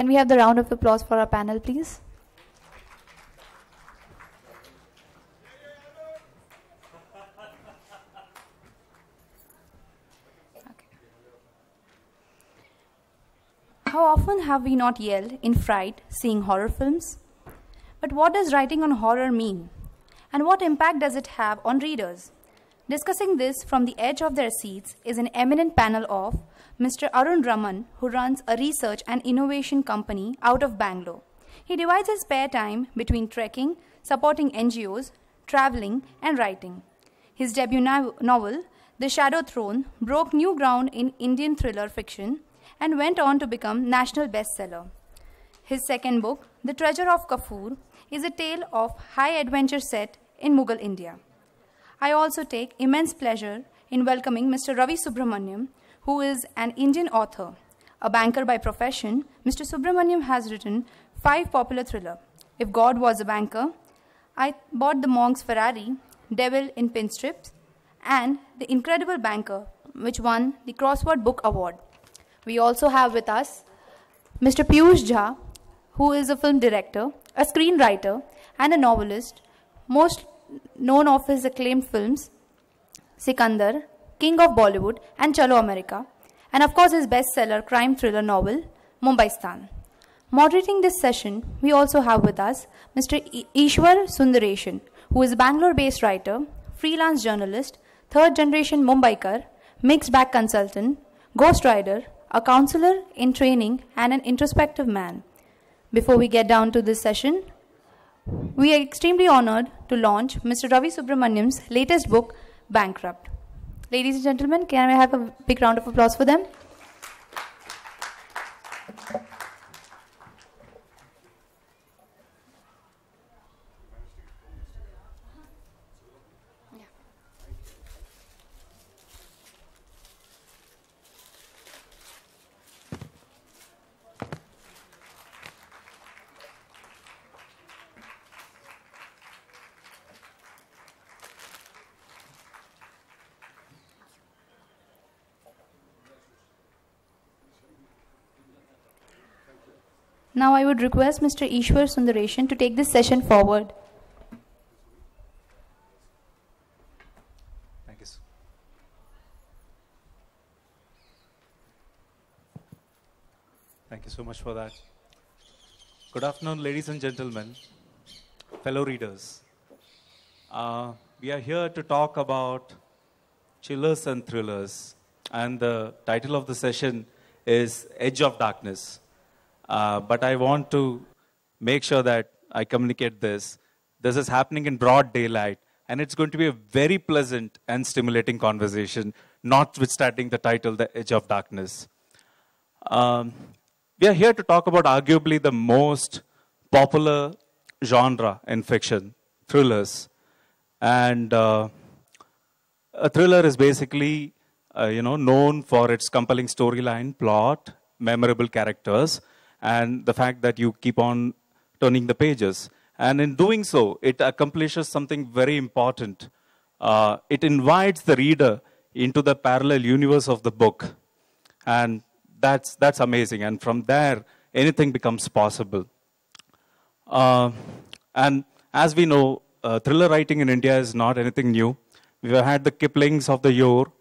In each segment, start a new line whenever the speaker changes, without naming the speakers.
Can we have the round of applause for our panel, please? How often have we not yelled in fright seeing horror films? But what does writing on horror mean? And what impact does it have on readers? Discussing this from the edge of their seats is an eminent panel of Mr. Arun Raman, who runs a research and innovation company out of Bangalore. He divides his spare time between trekking, supporting NGOs, traveling, and writing. His debut novel, The Shadow Throne, broke new ground in Indian thriller fiction and went on to become national bestseller. His second book, The Treasure of Kafur, is a tale of high adventure set in Mughal India. I also take immense pleasure in welcoming Mr. Ravi Subramaniam, who is an Indian author. A banker by profession, Mr. Subramaniam has written 5 popular thrillers: If God Was a Banker, I Bought the Monk's Ferrari, Devil in Pinstrips, and The Incredible Banker, which won the Crossword Book Award. We also have with us Mr. Piyush Jha, who is a film director, a screenwriter, and a novelist, most known of his acclaimed films, Sikandar, King of Bollywood, and Chalo America, and of course his bestseller crime thriller novel, Mumbaistan. Moderating this session, we also have with us Mr. Ishwar Sundaresan, who is a Bangalore-based writer, freelance journalist, third-generation Mumbaikar, mixed bag consultant, ghostwriter, a counselor in training, and an introspective man. Before we get down to this session, we are extremely honored to launch Mr. Ravi Subramaniam's latest book, Bankrupt. Ladies and gentlemen, can I have a big round of applause for them? Now I would request Mr. Ishwar Sundaresan to take this session forward.
Thank you. Thank you so much for that. Good afternoon, ladies and gentlemen, fellow readers. We are here to talk about chillers and thrillers, and the title of the session is Edge of Darkness. But I want to make sure that I communicate this. This is happening in broad daylight, and it's going to be a very pleasant and stimulating conversation, notwithstanding the title, The Edge of Darkness. We are here to talk about arguably the most popular genre in fiction, thrillers. And a thriller is basically known for its compelling storyline, plot, memorable characters, and the fact that you keep on turning the pages. And in doing so, it accomplishes something very important. It invites the reader into the parallel universe of the book. And that's amazing. And from there, anything becomes possible. And as we know, thriller writing in India is not anything new. We have had the Kiplings of the yore.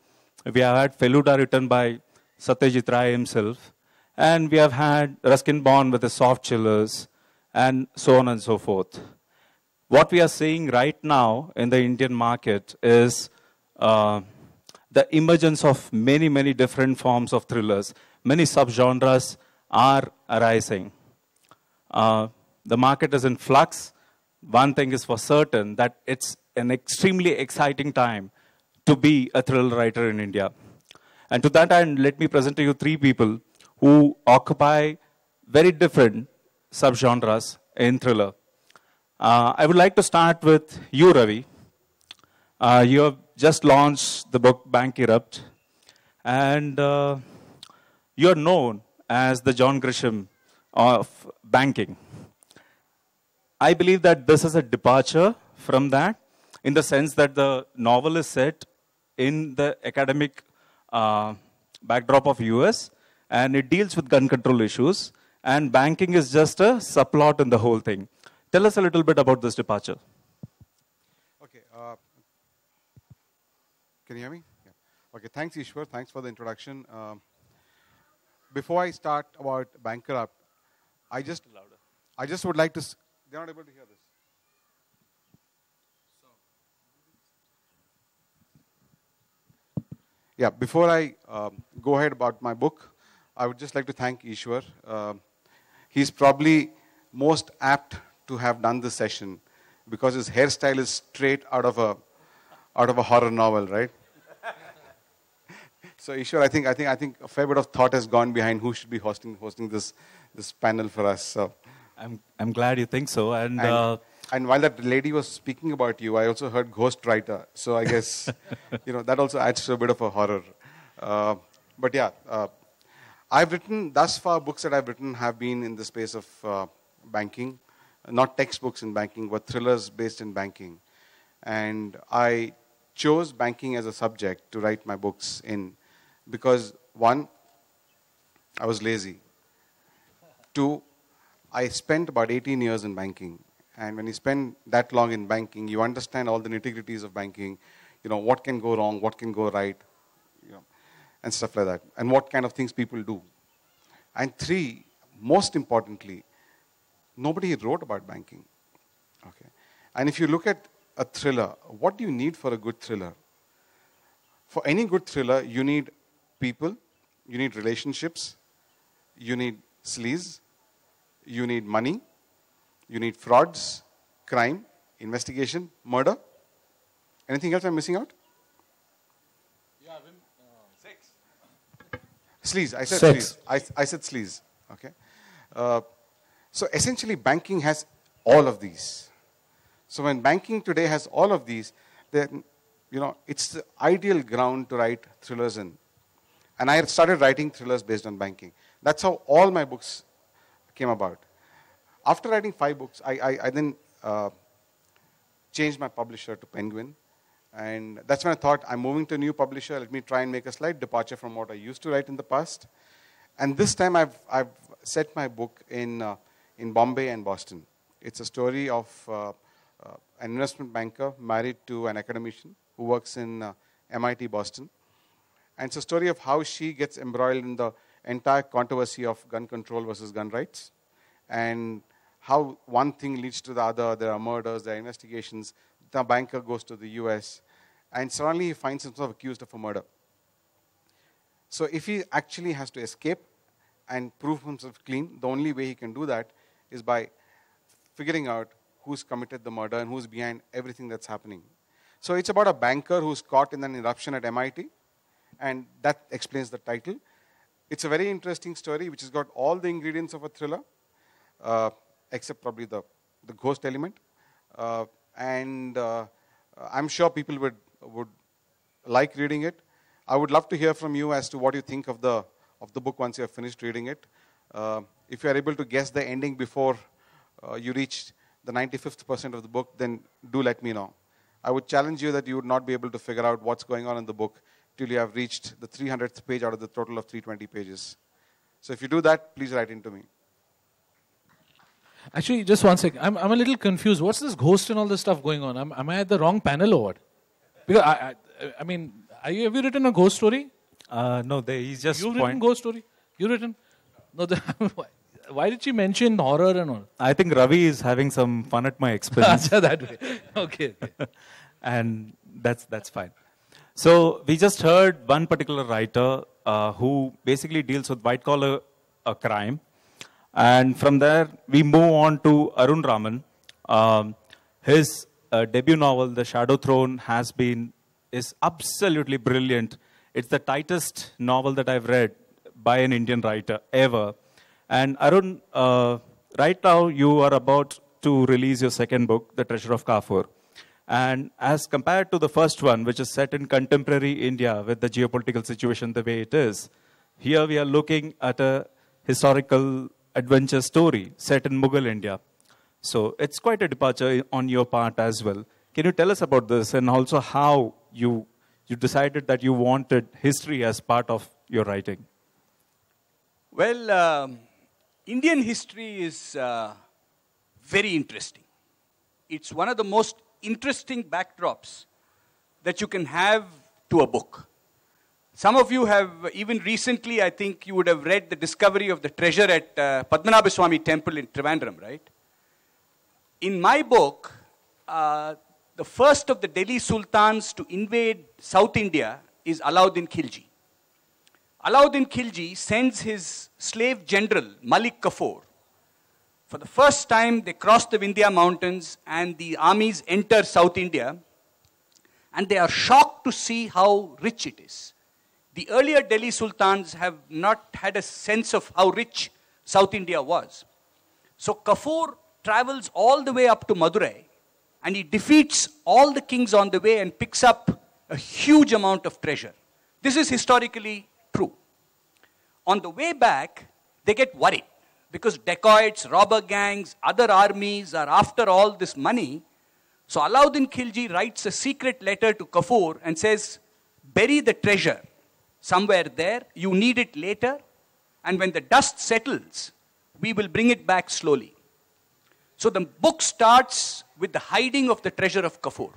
We have had Feluda written by Satyajit Ray himself. And we have had Ruskin Bond with the soft chillers, and so on and so forth. What we are seeing right now in the Indian market is the emergence of many, many different forms of thrillers. Many subgenres are arising. The market is in flux. One thing is for certain, that it's an extremely exciting time to be a thriller writer in India. And to that end, let me present to you 3 people who occupy very different subgenres in thriller. I would like to start with you, Ravi. You have just launched the book Bankrupt, and you're known as the John Grisham of banking. I believe that this is a departure from that, in the sense that the novel is set in the academic backdrop of US, and it deals with gun control issues. and banking is just a subplot in the whole thing. Tell us a little bit about this departure.
Okay. Can you hear me? Yeah. Okay. Thanks, Ishwar. Thanks for the introduction. Before I start about Bankerupt, I just would like to. They're not able to hear this. Yeah. Before I go ahead about my book, I would just like to thank Ishwar. He's probably most apt to have done this session because his hairstyle is straight out of a horror novel, right? So Ishwar, I think a fair bit of thought has gone behind who should be hosting this panel for us. So,
I'm glad you think so. And
while that lady was speaking about you, I also heard ghostwriter. So I guess that also adds to a bit of a horror. But yeah, I've written thus far books that I've written have been in the space of banking, not textbooks in banking, but thrillers based in banking. And I chose banking as a subject to write my books in because, one, I was lazy. Two, I spent about 18 years in banking. And when you spend that long in banking, you understand all the nitty-gritties of banking, what can go wrong, what can go right, and stuff like that, and what kind of things people do. And three, most importantly, nobody wrote about banking. Okay. And if you look at a thriller, what do you need for a good thriller? For any good thriller, you need people, you need relationships, you need sleaze, you need money, you need frauds, crime, investigation, murder. Anything else I'm missing out?
Yeah, six.
Sleaze. I said
Six.
sleaze. I said sleaze. Okay. So essentially, banking has all of these. So when banking today has all of these, then it's the ideal ground to write thrillers in. And I started writing thrillers based on banking. That's how all my books came about. After writing 5 books, I then changed my publisher to Penguin. And that's when I thought, I'm moving to a new publisher. Let me try and make a slight departure from what I used to write in the past. And this time, I've set my book in Bombay and Boston. It's a story of an investment banker married to an academician who works in MIT Boston. And it's a story of how she gets embroiled in the entire controversy of gun control versus gun rights, and how one thing leads to the other. There are murders, there are investigations. The banker goes to the US, and suddenly he finds himself accused of a murder. So if he actually has to escape and prove himself clean, the only way he can do that is by figuring out who's committed the murder and who's behind everything that's happening. So it's about a banker who's caught in an eruption at MIT, and that explains the title. It's a very interesting story which has got all the ingredients of a thriller, except probably the ghost element. And I'm sure people would like reading it. I would love to hear from you as to what you think of the book once you have finished reading it. If you are able to guess the ending before you reach the 95th percent of the book, then do let me know. I would challenge you that you would not be able to figure out what's going on in the book till you have reached the 300th page out of the total of 320 pages. So if you do that, please write into me.
Actually, just one second. I'm a little confused. What's this ghost and all this stuff going on? Am I at the wrong panel or what? Because I mean, have you written a ghost story?
No, he's just
You've written ghost story? You've written? No, why did she mention horror and all?
I think Ravi is having some fun at my expense.
That way. Okay.
And that's fine. So we just heard one particular writer who basically deals with white-collar crime. And from there, we move on to Arun Raman. His debut novel, The Shadow Throne, is absolutely brilliant. It's the tightest novel that I've read by an Indian writer ever. And Arun, right now you are about to release your second book, The Treasure of Kafur. And as compared to the first one, which is set in contemporary India with the geopolitical situation the way it is, here we are looking at a historical adventure story set in Mughal India. So it's quite a departure on your part as well. Can you tell us about this and also how you decided that you wanted history as part of your writing?
Well, Indian history is very interesting. It's one of the most interesting backdrops that you can have to a book. Some of you have, even recently, I think you would have read the discovery of the treasure at Padmanabhaswamy Temple in Trivandrum, right? In my book, the first of the Delhi Sultans to invade South India is Alauddin Khilji. Alauddin Khilji sends his slave general, Malik Kafur. For the first time, they cross the Vindhya mountains and the armies enter South India, and they are shocked to see how rich it is. The earlier Delhi Sultans have not had a sense of how rich South India was. So Kafur travels all the way up to Madurai, and he defeats all the kings on the way and picks up a huge amount of treasure. This is historically true. On the way back, they get worried because dacoits, robber gangs, other armies are after all this money. So Alauddin Khilji writes a secret letter to Kafur and says, bury the treasure somewhere there, you need it later, and when the dust settles, we will bring it back slowly. So the book starts with the hiding of the treasure of Kafur,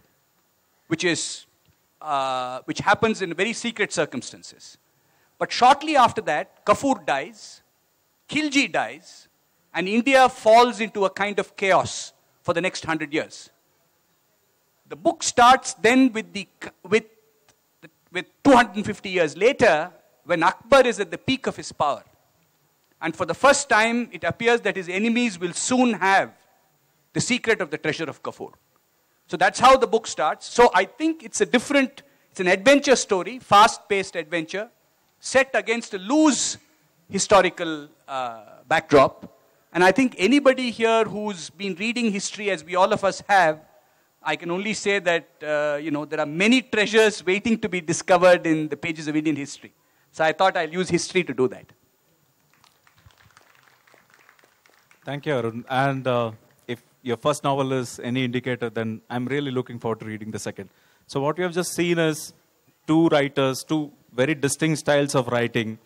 which happens in very secret circumstances. But shortly after that, Kafur dies, Khilji dies, and India falls into a kind of chaos for the next 100 years. The book starts then with 250 years later, when Akbar is at the peak of his power. And for the first time, it appears that his enemies will soon have the secret of the treasure of Kafur. So that's how the book starts. So I think it's an adventure story, fast-paced adventure, set against a loose historical backdrop. And I think anybody here who's been reading history, as we all of us have, I can only say that there are many treasures waiting to be discovered in the pages of Indian history. So I thought I'll use history to do that.
Thank you, Arun. And if your first novel is any indicator, then I'm really looking forward to reading the second. So what we have just seen is two writers, two very distinct styles of writing,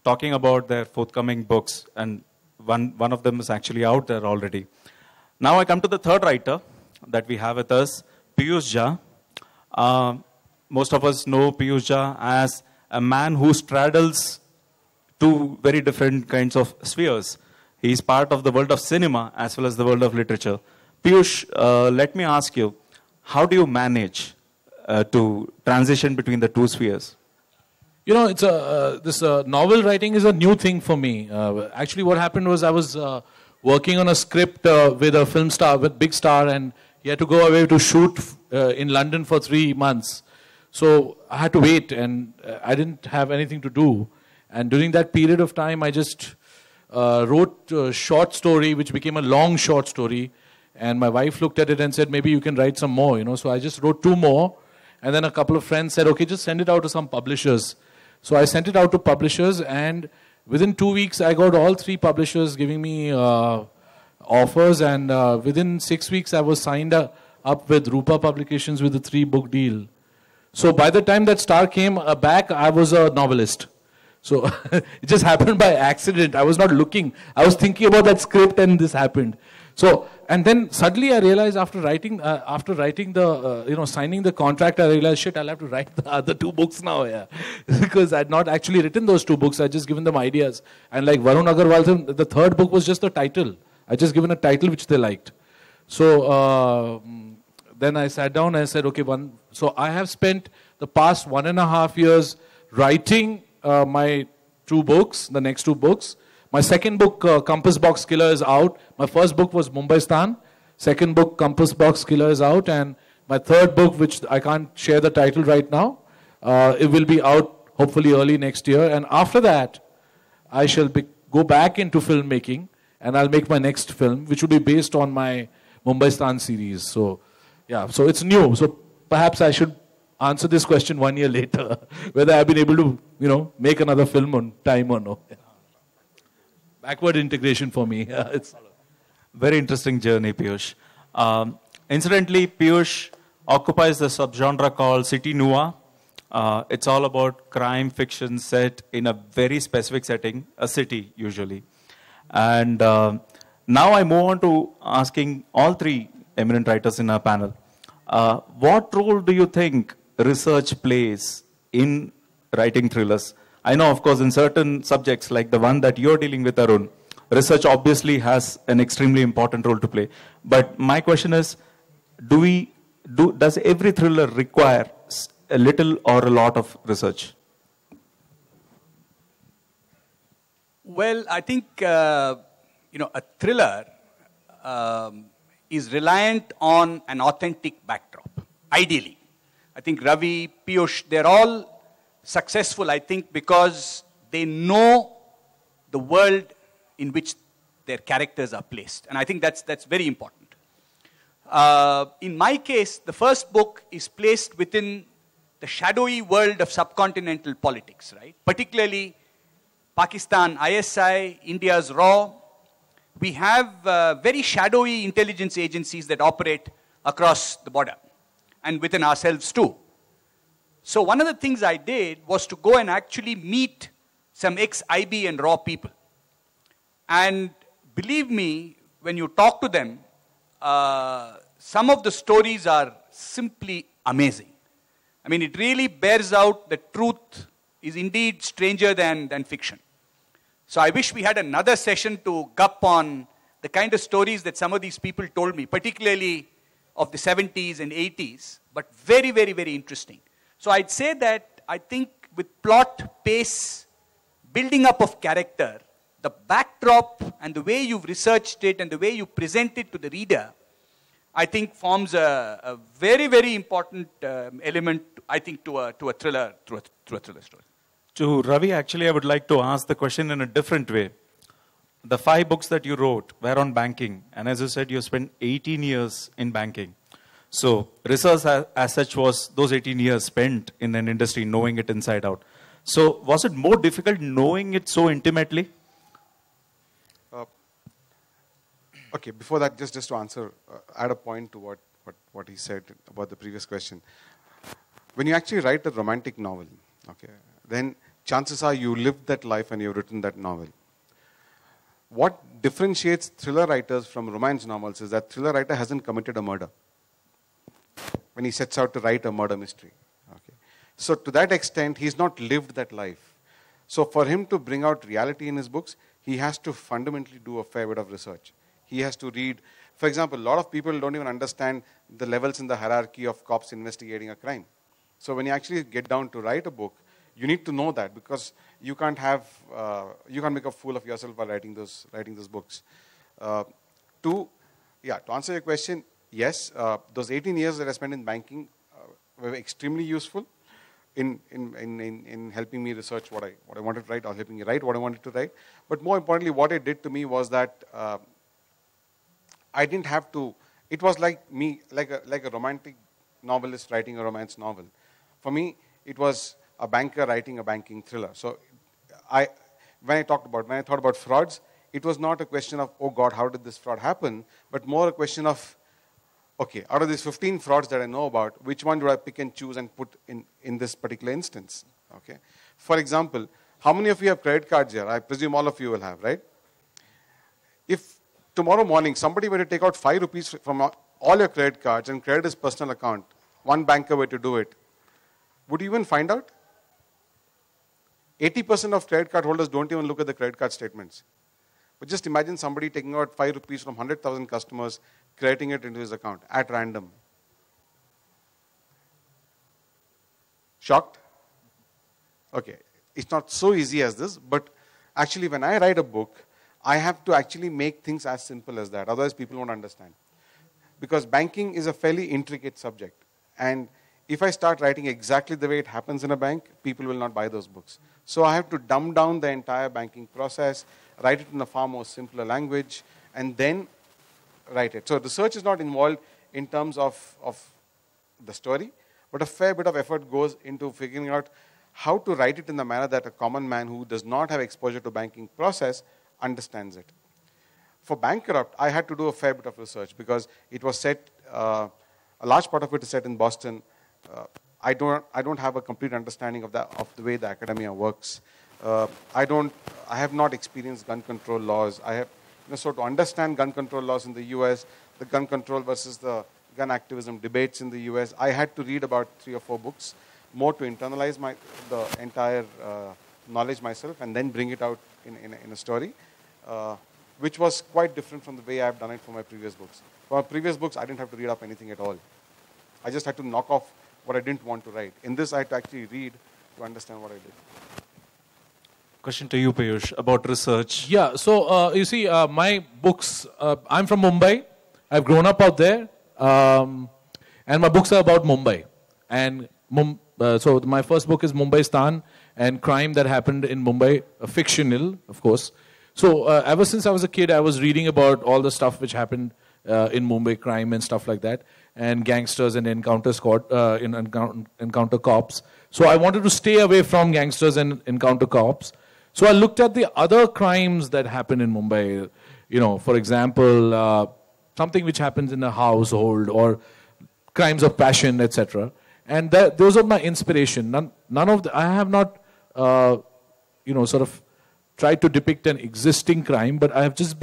talking about their forthcoming books. And one of them is actually out there already. Now I come to the third writer that we have with us, Piyush Jha. Most of us know Piyush Jha as a man who straddles two very different kinds of spheres. He is part of the world of cinema as well as the world of literature. Piyush, let me ask you, how do you manage to transition between the two spheres?
You know, this novel writing is a new thing for me. Actually, what happened was I was working on a script with a film star, with big star, and he had to go away to shoot in London for 3 months. So I had to wait, and I didn't have anything to do. And during that period of time, I just wrote a short story, which became a long short story. And my wife looked at it and said, maybe you can write some more, So I just wrote 2 more. And then a couple of friends said, okay, just send it out to some publishers. So I sent it out to publishers, and within 2 weeks, I got all 3 publishers giving me offers. And within 6 weeks, I was signed up with Rupa Publications with a 3-book deal. So by the time that star came back, I was a novelist. So it just happened by accident. I was not looking. I was thinking about that script, and this happened. So, and then suddenly I realized after writing signing the contract, I realized, shit, I'll have to write the other 2 books now, because I had not actually written those 2 books. I just given them ideas. And like Varun Agarwal, the 3rd book was just the title. I just given a title which they liked. So then I sat down and I said, okay, so I have spent the past 1.5 years writing my 2 books, the next 2 books. My second book, Compass Box Killer, is out. My first book was Mumbaistan. Second book, Compass Box Killer, is out. And my 3rd book, which I can't share the title right now, it will be out hopefully early next year. And after that, I shall go back into filmmaking, and I'll make my next film, which will be based on my Mumbaistan series. So, yeah, so it's new. So perhaps I should answer this question 1 year later, whether I've been able to, make another film on time or no. Backward integration for me. It's
very interesting journey, Piyush. Incidentally, Piyush occupies the subgenre called City Noir. It's all about crime fiction set in a very specific setting, a city usually. And now I move on to asking all three eminent writers in our panel. What role do you think research plays in writing thrillers? I know, of course, in certain subjects like the one that you're dealing with, Arun, research obviously has an extremely important role to play. But my question is, does every thriller require a little or a lot of research?
Well, I think, a thriller is reliant on an authentic backdrop, ideally. I think Ravi, Piyush, they're all successful, I think, because they know the world in which their characters are placed. And I think that's very important. In my case, the first book is placed within the shadowy world of subcontinental politics, right? Particularly Pakistan, ISI, India's RAW. We have very shadowy intelligence agencies that operate across the border and within ourselves too. So one of the things I did was to go and actually meet some ex-IB and RAW people. And believe me, when you talk to them, some of the stories are simply amazing. I mean, it really bears out that truth is indeed stranger than fiction. So I wish we had another session to gup on the kind of stories that some of these people told me, particularly of the 70s and 80s, but very, very, very interesting. So I'd say that I think with plot, pace, building up of character, the backdrop and the way you've researched it and the way you present it to the reader, I think forms a very, very important element, I think, to a thriller story.
To Ravi, actually, I would like to ask the question in a different way. The 5 books that you wrote were on banking, and as you said, you spent 18 years in banking. So research as such was those 18 years spent in an industry, knowing it inside out. So was it more difficult knowing it so intimately?
Okay, before that, just to answer, add a point to what he said about the previous question. When you actually write a romantic novel, okay, then chances are you lived that life and you've written that novel. What differentiates thriller writers from romance novels is that thriller writer hasn't committed a murder when he sets out to write a murder mystery. Okay. So to that extent, he's not lived that life. So for him to bring out reality in his books, he has to fundamentally do a fair bit of research. He has to read. For example, a lot of people don't even understand the levels in the hierarchy of cops investigating a crime. So when you actually get down to write a book, you need to know that, because you can't make a fool of yourself while writing those books. To answer your question, yes, those 18 years that I spent in banking were extremely useful in helping me research what I wanted to write, or helping me write what I wanted to write. But more importantly, what it did to me was that I didn't have to. It was like a romantic novelist writing a romance novel. For me, it was a banker writing a banking thriller. So when I thought about frauds, it was not a question of, oh God, how did this fraud happen? But more a question of, okay, out of these 15 frauds that I know about, which one do I pick and choose and put in this particular instance? Okay. For example, how many of you have credit cards here? I presume all of you will have, right? If tomorrow morning somebody were to take out 5 rupees from all your credit cards and credit his personal account, one banker were to do it, would you even find out? 80% of credit card holders don't even look at the credit card statements. But just imagine somebody taking out 5 rupees from 100,000 customers, crediting it into his account at random. Shocked? Okay, it's not so easy as this, but actually when I write a book, I have to actually make things as simple as that, otherwise people won't understand. Because banking is a fairly intricate subject, and if I start writing exactly the way it happens in a bank, people will not buy those books. So I have to dumb down the entire banking process, write it in a far more simpler language, and then write it. So research is not involved in terms of the story, but a fair bit of effort goes into figuring out how to write it in the manner that a common man who does not have exposure to banking process understands it. For Bankrupt, I had to do a fair bit of research because it was set, a large part of it is set in Boston. I don't have a complete understanding of the way the academia works. I don't I have not experienced gun control laws. I have, so to understand gun control laws in the US, the gun control versus the gun activism debates in the US, I had to read about 3 or 4 books, more to internalize the entire knowledge myself and then bring it out in a story, which was quite different from the way I've done it for my previous books. For my previous books, I didn't have to read up anything at all. I just had to knock off what I didn't want to write. In this, I had to actually read to understand what I did.
Question to you, Piyush, about research.
Yeah, so you see, my books, I'm from Mumbai. I've grown up out there. And my books are about Mumbai. And so my first book is Mumbaistan and crime that happened in Mumbai, fictional, of course. So ever since I was a kid, I was reading about all the stuff which happened in Mumbai, crime and stuff like that, and gangsters and encounter cops. So I wanted to stay away from gangsters and encounter cops. So I looked at the other crimes that happen in Mumbai. For example, something which happens in a household or crimes of passion, etc. And those are my inspiration. None of I have not, sort of tried to depict an existing crime, but I have just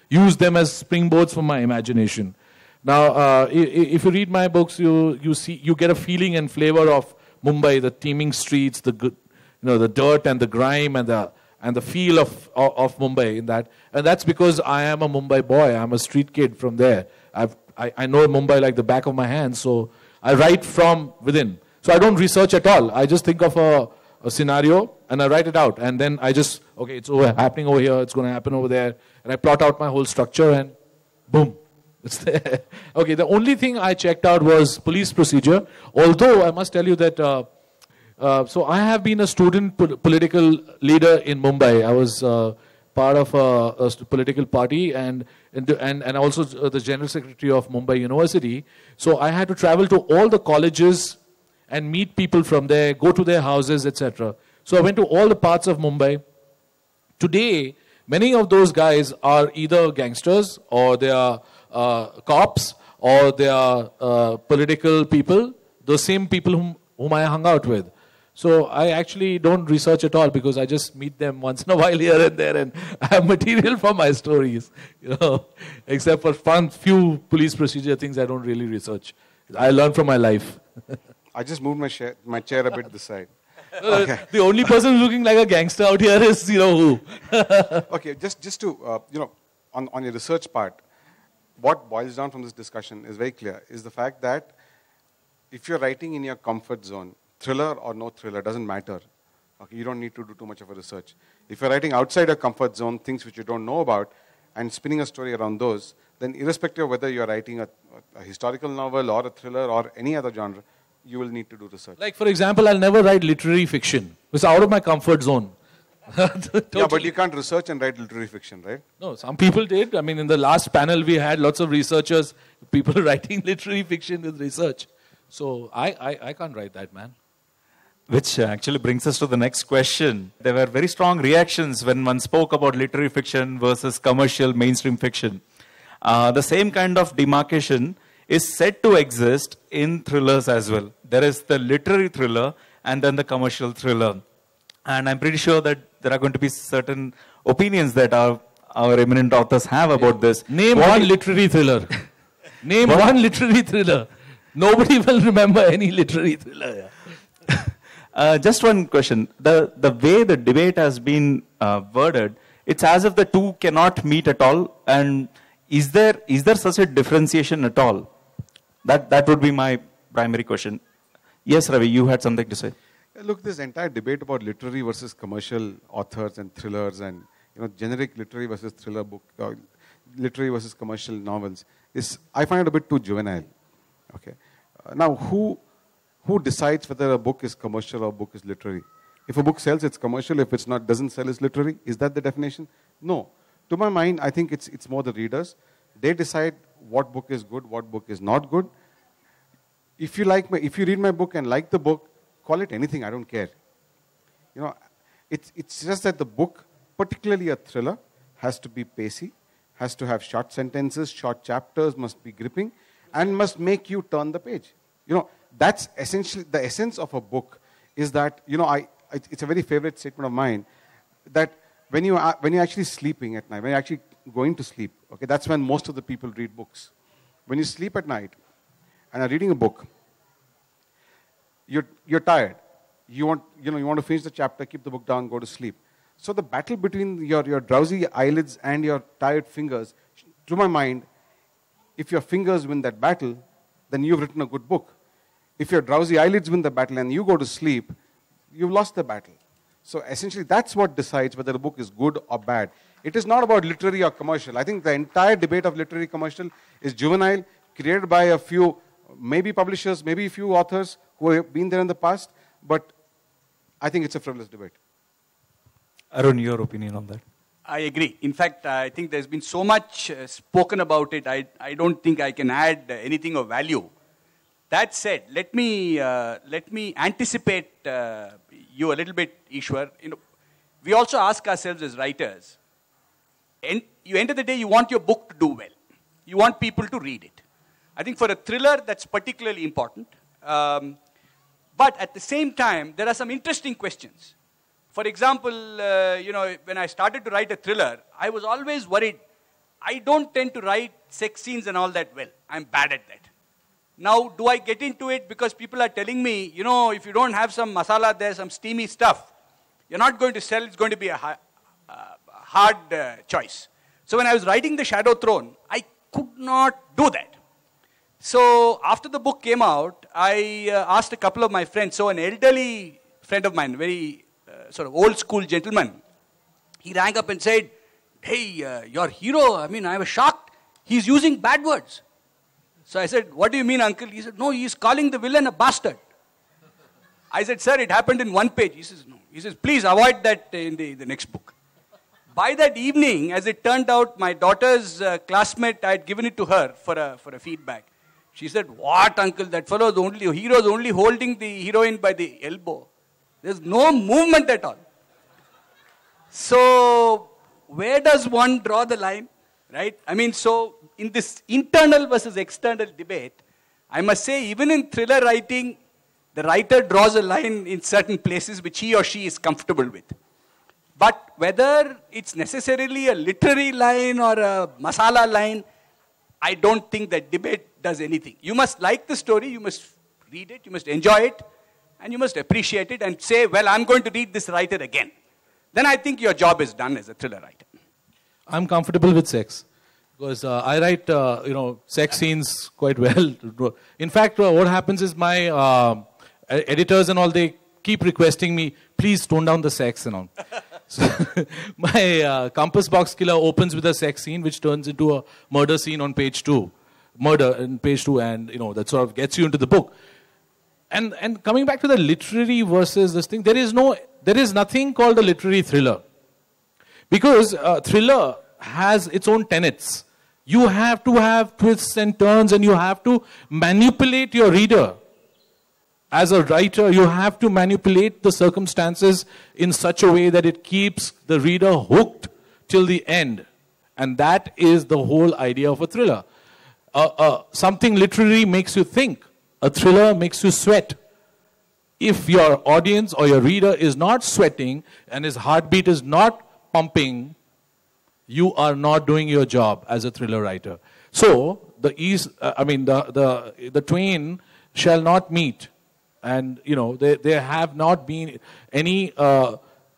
used them as springboards for my imagination. Now, if you read my books, you get a feeling and flavor of Mumbai, the teeming streets, the dirt and the grime and the feel of Mumbai in that. And that's because I am a Mumbai boy. I'm a street kid from there. I know Mumbai like the back of my hand, so I write from within. So I don't research at all. I just think of a scenario and I write it out. And then I just, okay, it's happening over here, it's going to happen over there. And I plot out my whole structure and boom, it's there. Okay, the only thing I checked out was police procedure. Although I must tell you that, so I have been a student political leader in Mumbai. I was part of a political party and also the general secretary of Mumbai University. So I had to travel to all the colleges and meet people from there, go to their houses, etc. So I went to all the parts of Mumbai. Today, many of those guys are either gangsters or they are cops or they are political people, the same people whom I hung out with. So I actually don't research at all because I just meet them once in a while here and there and I have material for my stories, except for few police procedure things I don't really research. I learn from my life.
I just moved my chair a bit this side. Okay.
The only person looking like a gangster out here is, who?
Okay, just to, on your research part, what boils down from this discussion is very clear, is the fact that if you're writing in your comfort zone, thriller or no thriller, doesn't matter. Okay, you don't need to do too much of a research. If you're writing outside your comfort zone, things which you don't know about, and spinning a story around those, then irrespective of whether you're writing a historical novel or a thriller or any other genre, you will need to do research.
Like, for example, I'll never write literary fiction. It's out of my comfort zone. Totally.
Yeah, but you can't research and write literary fiction, right?
No, some people did. I mean, in the last panel, we had lots of researchers, people writing literary fiction with research. So I can't write that, man.
Which actually brings us to the next question. There were very strong reactions when one spoke about literary fiction versus commercial mainstream fiction. The same kind of demarcation is said to exist in thrillers as well. There is the literary thriller and then the commercial thriller. And I'm pretty sure that there are going to be certain opinions that our eminent authors have about this.
Name one literary thriller. Name one literary thriller. Nobody will remember any literary thriller.
Just one question. The way the debate has been worded, it's as if the two cannot meet at all. And is there such a differentiation at all? That would be my primary question. Yes, Ravi, you had something to say.
Look, this entire debate about literary versus commercial authors and thrillers and generic literary versus thriller book, literary versus commercial novels, I find it a bit too juvenile. Okay. Now, who decides whether a book is commercial or a book is literary? If a book sells, it's commercial. If it's not, doesn't sell, it's literary. Is that the definition? No. To my mind, I think it's more the readers. They decide what book is good, what book is not good. If you read my book and like the book, call it anything. I don't care. It's just that the book, particularly a thriller, has to be pacey, has to have short sentences, short chapters, must be gripping, and must make you turn the page. That's essentially the essence of a book. Is that it's a very favorite statement of mine that when you're actually sleeping at night, when you're actually going to sleep, okay, that's when most of the people read books. When you sleep at night and are reading a book, you're tired. You want to finish the chapter, keep the book down, go to sleep. So the battle between your drowsy eyelids and your tired fingers, to my mind, if your fingers win that battle, then you've written a good book. If your drowsy eyelids win the battle and you go to sleep, you've lost the battle. So essentially, that's what decides whether a book is good or bad. It is not about literary or commercial. I think the entire debate of literary commercial is juvenile, created by a few, maybe publishers, maybe a few authors who have been there in the past, but I think it's a frivolous debate.
Arun, your opinion on that?
I agree. In fact, I think there's been so much spoken about it, I don't think I can add anything of value. That said, let me anticipate you a little bit, Ishwar. We also ask ourselves as writers, end of the day, you want your book to do well. You want people to read it. I think for a thriller, that's particularly important. But at the same time, there are some interesting questions. For example, when I started to write a thriller, I was always worried. I don't tend to write sex scenes and all that well. I'm bad at that. Now, do I get into it because people are telling me, if you don't have some masala there, some steamy stuff, you're not going to sell, it's going to be a hard choice. So when I was writing The Shadow Throne, I could not do that. So after the book came out, I asked a couple of my friends. So an elderly friend of mine, very sort of old school gentleman, he rang up and said, hey, your hero, I was shocked. He's using bad words. So I said, what do you mean, uncle? He said, no, he's calling the villain a bastard. I said, sir, it happened in one page. He says, no. He says, please avoid that in the next book. By that evening, as it turned out, my daughter's classmate, I had given it to her for a feedback. She said, what, uncle? That fellow, the hero is only holding the heroine by the elbow. There's no movement at all. So, where does one draw the line? Right? So in this internal versus external debate, I must say, even in thriller writing, the writer draws a line in certain places which he or she is comfortable with. But whether it's necessarily a literary line or a masala line, I don't think that debate does anything. You must like the story, you must read it, you must enjoy it, and you must appreciate it and say, well, I'm going to read this writer again. Then I think your job is done as a thriller writer.
I'm comfortable with sex because I write, sex scenes quite well. In fact, what happens is my editors and all, they keep requesting me, please tone down the sex and all. So my Compass Box Killer opens with a sex scene which turns into a murder scene on page 2. Murder in page 2, and that sort of gets you into the book. And coming back to the literary versus this thing, there is nothing called a literary thriller. Because thriller has its own tenets. You have to have twists and turns, and you have to manipulate your reader. As a writer, you have to manipulate the circumstances in such a way that it keeps the reader hooked till the end. And that is the whole idea of a thriller. Something literary makes you think. A thriller makes you sweat. If your audience or your reader is not sweating and his heartbeat is not pumping, you are not doing your job as a thriller writer. So the twain shall not meet, and there have not been any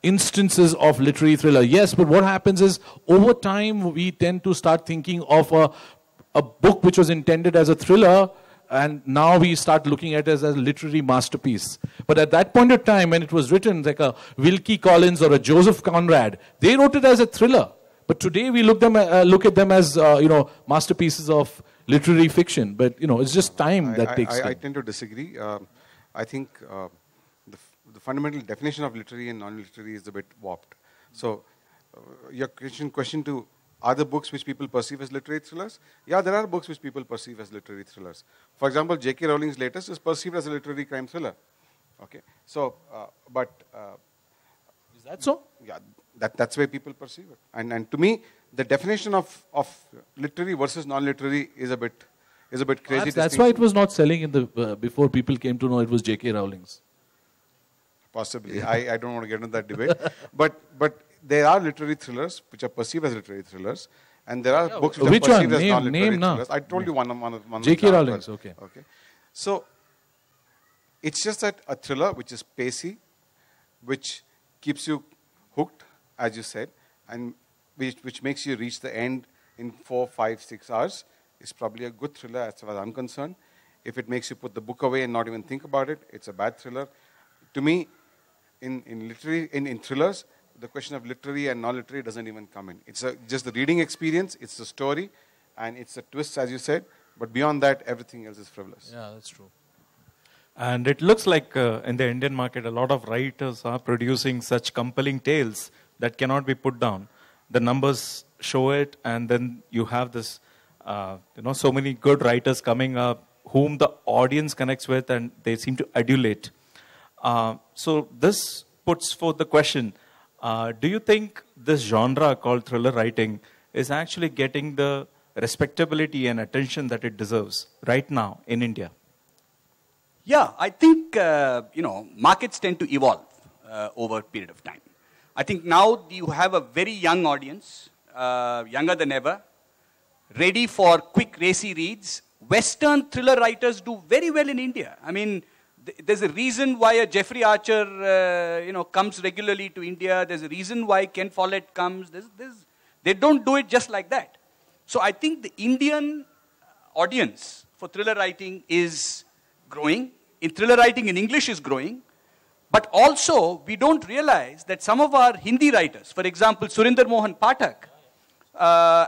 instances of literary thriller. Yes, but what happens is over time we tend to start thinking of a book which was intended as a thriller, and now we start looking at it as a literary masterpiece. But at that point of time, when it was written, like a Wilkie Collins or a Joseph Conrad, they wrote it as a thriller. But today we look at them as masterpieces of literary fiction. But it's just time that takes time.
I tend to disagree. I think the fundamental definition of literary and non-literary is a bit warped. So your question to, are there books which people perceive as literary thrillers? Yeah, there are books which people perceive as literary thrillers. For example, J.K. Rowling's latest is perceived as a literary crime thriller. Okay, so
is that so?
Yeah, that's the way people perceive it. And to me, the definition of literary versus non-literary is a bit crazy.
That's why it was not selling in the before people came to know it was J.K. Rowling's.
Possibly, I don't want to get into that debate, but there are literary thrillers which are perceived as literary thrillers, and there are books which
which
are perceived
one?
as non-literary
Name now.
thrillers. I told you one.
J.K. Rowling's, okay.
Okay. So it's just that a thriller which is pacey, which keeps you hooked, as you said, and which makes you reach the end in 4, 5, 6 hours is probably a good thriller as far as I'm concerned. If it makes you put the book away and not even think about it, it's a bad thriller. To me, in thrillers, the question of literary and non-literary doesn't even come in. It's just the reading experience, it's the story, and it's a twist, as you said. But beyond that, everything else is frivolous.
Yeah, that's true.
And it looks like in the Indian market, a lot of writers are producing such compelling tales that cannot be put down. The numbers show it, and then you have this, so many good writers coming up whom the audience connects with, and they seem to adulate. So this puts forth the question, do you think this genre called thriller writing is actually getting the respectability and attention that it deserves right now in India?
Yeah, I think, markets tend to evolve over a period of time. I think now you have a very young audience, younger than ever, ready for quick, racy reads. Western thriller writers do very well in India. I mean, there's a reason why a Jeffrey Archer, comes regularly to India. There's a reason why Ken Follett comes. They don't do it just like that. So I think the Indian audience for thriller writing is growing. In thriller writing in English is growing. But also, we don't realize that some of our Hindi writers, for example, Surinder Mohan Pathak,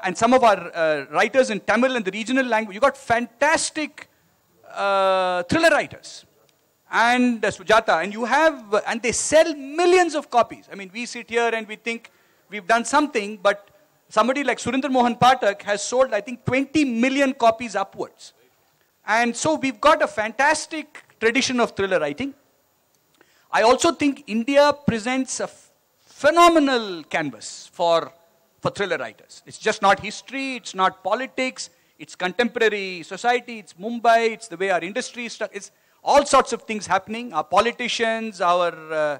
and some of our writers in Tamil and the regional language, you got fantastic thriller writers. And Sujata, and they sell millions of copies. I mean, we sit here and we think we've done something, but somebody like Surinder Mohan Pathak has sold, I think, 20 million copies upwards. And so we've got a fantastic tradition of thriller writing. I also think India presents a phenomenal canvas for thriller writers. It's just not history, it's not politics, it's contemporary society, it's Mumbai, it's the way our industry is struck. It's all sorts of things happening. Our politicians, our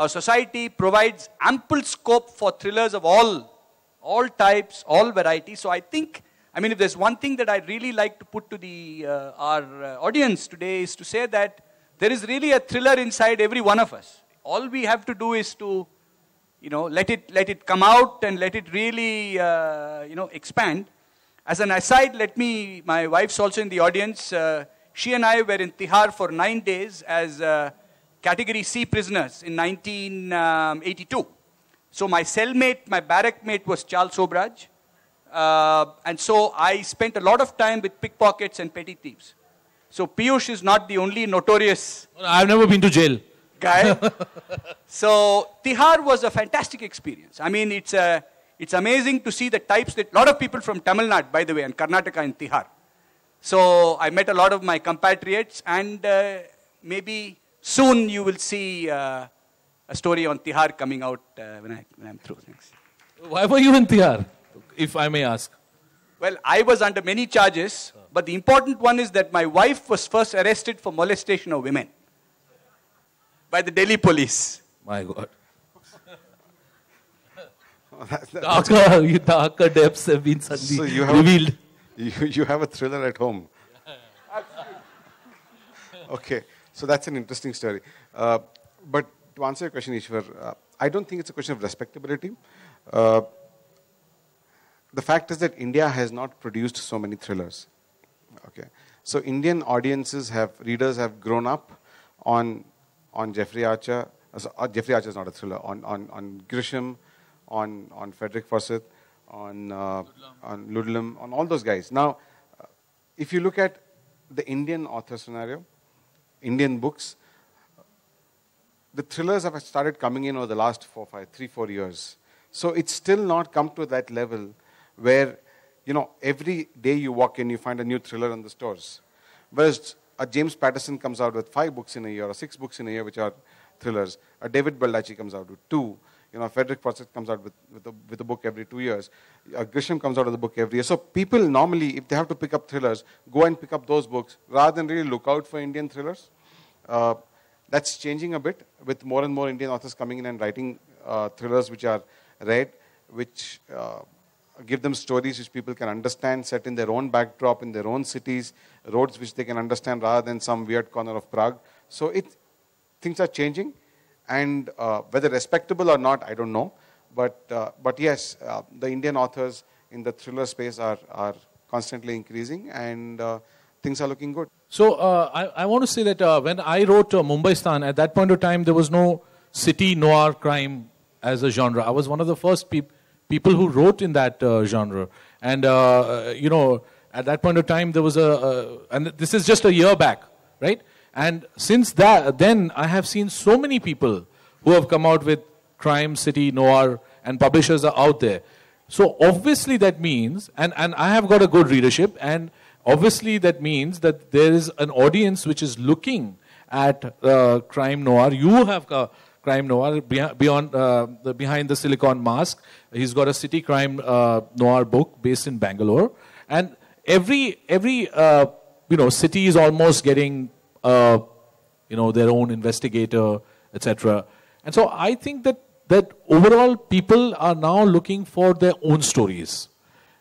society provides ample scope for thrillers of all types, all varieties. So I think, if there's one thing that I'd really like to put to our audience today is to say that there is really a thriller inside every one of us. All we have to do is to, let it come out and let it really, expand. As an aside, my wife's also in the audience. She and I were in Tihar for 9 days as category C prisoners in 1982. So my cellmate, my barrack mate was Charles Sobraj. And so I spent a lot of time with pickpockets and petty thieves. So Piyush is not the only notorious
I've never been to jail.
guy. So Tihar was a fantastic experience. It's amazing to see the types that a lot of people from Tamil Nadu, by the way, and Karnataka in Tihar. So I met a lot of my compatriots, and maybe soon you will see a story on Tihar coming out when I'm through next.
Why were you in Tihar, if I may ask?
Well, I was under many charges, but the important one is that my wife was first arrested for molestation of women by the Delhi police.
My God.
That's
Darker depths have been suddenly
so
revealed.
You have a thriller at home. Okay, so that's an interesting story. But to answer your question, Ishwar, I don't think it's a question of respectability. The fact is that India has not produced so many thrillers. Okay, so Indian readers have grown up on Jeffrey Archer. Jeffrey Archer is not a thriller. On Grisham, on Frederick Forsyth, on Ludlum, on all those guys. Now, if you look at the Indian author scenario, Indian books, the thrillers have started coming in over the last 3-4 years. So it's still not come to that level where, every day you walk in, you find a new thriller in the stores. Whereas a James Patterson comes out with 5 books in a year or 6 books in a year, which are thrillers. A David Baldacci comes out with 2. Frederick Forsyth comes out with a book every 2 years. Grisham comes out with a book every year. So people normally, if they have to pick up thrillers, go and pick up those books rather than really look out for Indian thrillers. That's changing a bit with more and more Indian authors coming in and writing thrillers which are read, which give them stories which people can understand, set in their own backdrop, in their own cities, roads which they can understand rather than some weird corner of Prague. So things are changing, and whether respectable or not, I don't know. But yes, the Indian authors in the thriller space are constantly increasing, and things are looking good.
So I want to say that when I wrote Mumbai Stan, at that point of time, there was no city noir crime as a genre. I was one of the first people who wrote in that genre. And, you know, at that point of time, there was and this is just a year back, right? And since then, I have seen so many people who have come out with crime, city, noir, and publishers are out there. So obviously that means, and I have got a good readership, and obviously that means that there is an audience which is looking at crime noir. You have crime noir behind the Silicon Mask. He's got a city crime noir book based in Bangalore, and every you know, city is almost getting you know, their own investigator, etc. And so I think that overall people are now looking for their own stories,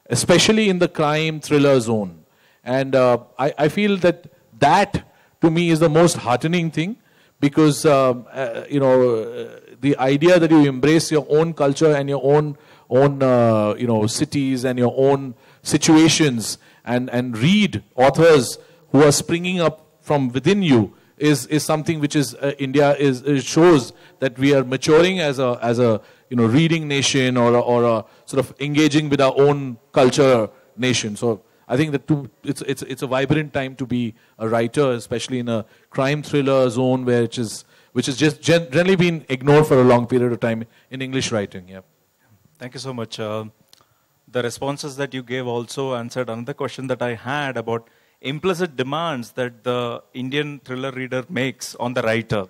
especially in the crime thriller zone. And I feel that to me is the most heartening thing, because you know, the idea that you embrace your own culture and your own you know, cities and your own situations, and read authors who are springing up from within you is something which is India shows that we are maturing as a you know, reading nation, or a sort of engaging with our own culture nation. So I think that it's a vibrant time to be a writer, especially in a crime thriller zone which is just generally been ignored for a long period of time in English writing. Yeah.
Thank you so much. The responses that you gave also answered another question that I had about implicit demands that the Indian thriller reader makes on the writer.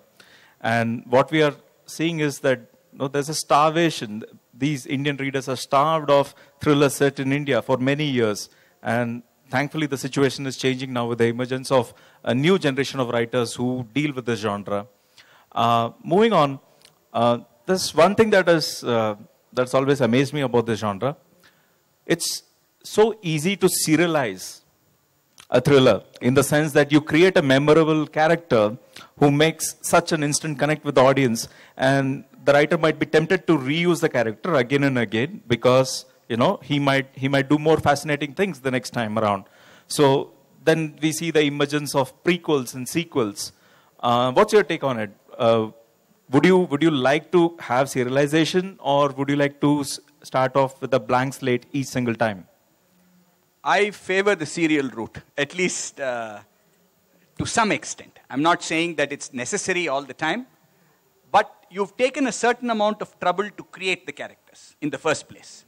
And what we are seeing is that, you know, there's a starvation. These Indian readers are starved of thrillers set in India for many years. And thankfully, the situation is changing now with the emergence of a new generation of writers who deal with this genre. Moving on, there's one thing that's always amazed me about this genre. It's so easy to serialize a thriller, in the sense that you create a memorable character who makes such an instant connect with the audience, and the writer might be tempted to reuse the character again and again, because, you know, he might do more fascinating things the next time around. So then we see the emergence of prequels and sequels. What's your take on it? Would you like to have serialization, or would you like to start off with a blank slate each single time?
I favor the serial route, at least to some extent. I'm not saying that it's necessary all the time, but you've taken a certain amount of trouble to create the characters in the first place.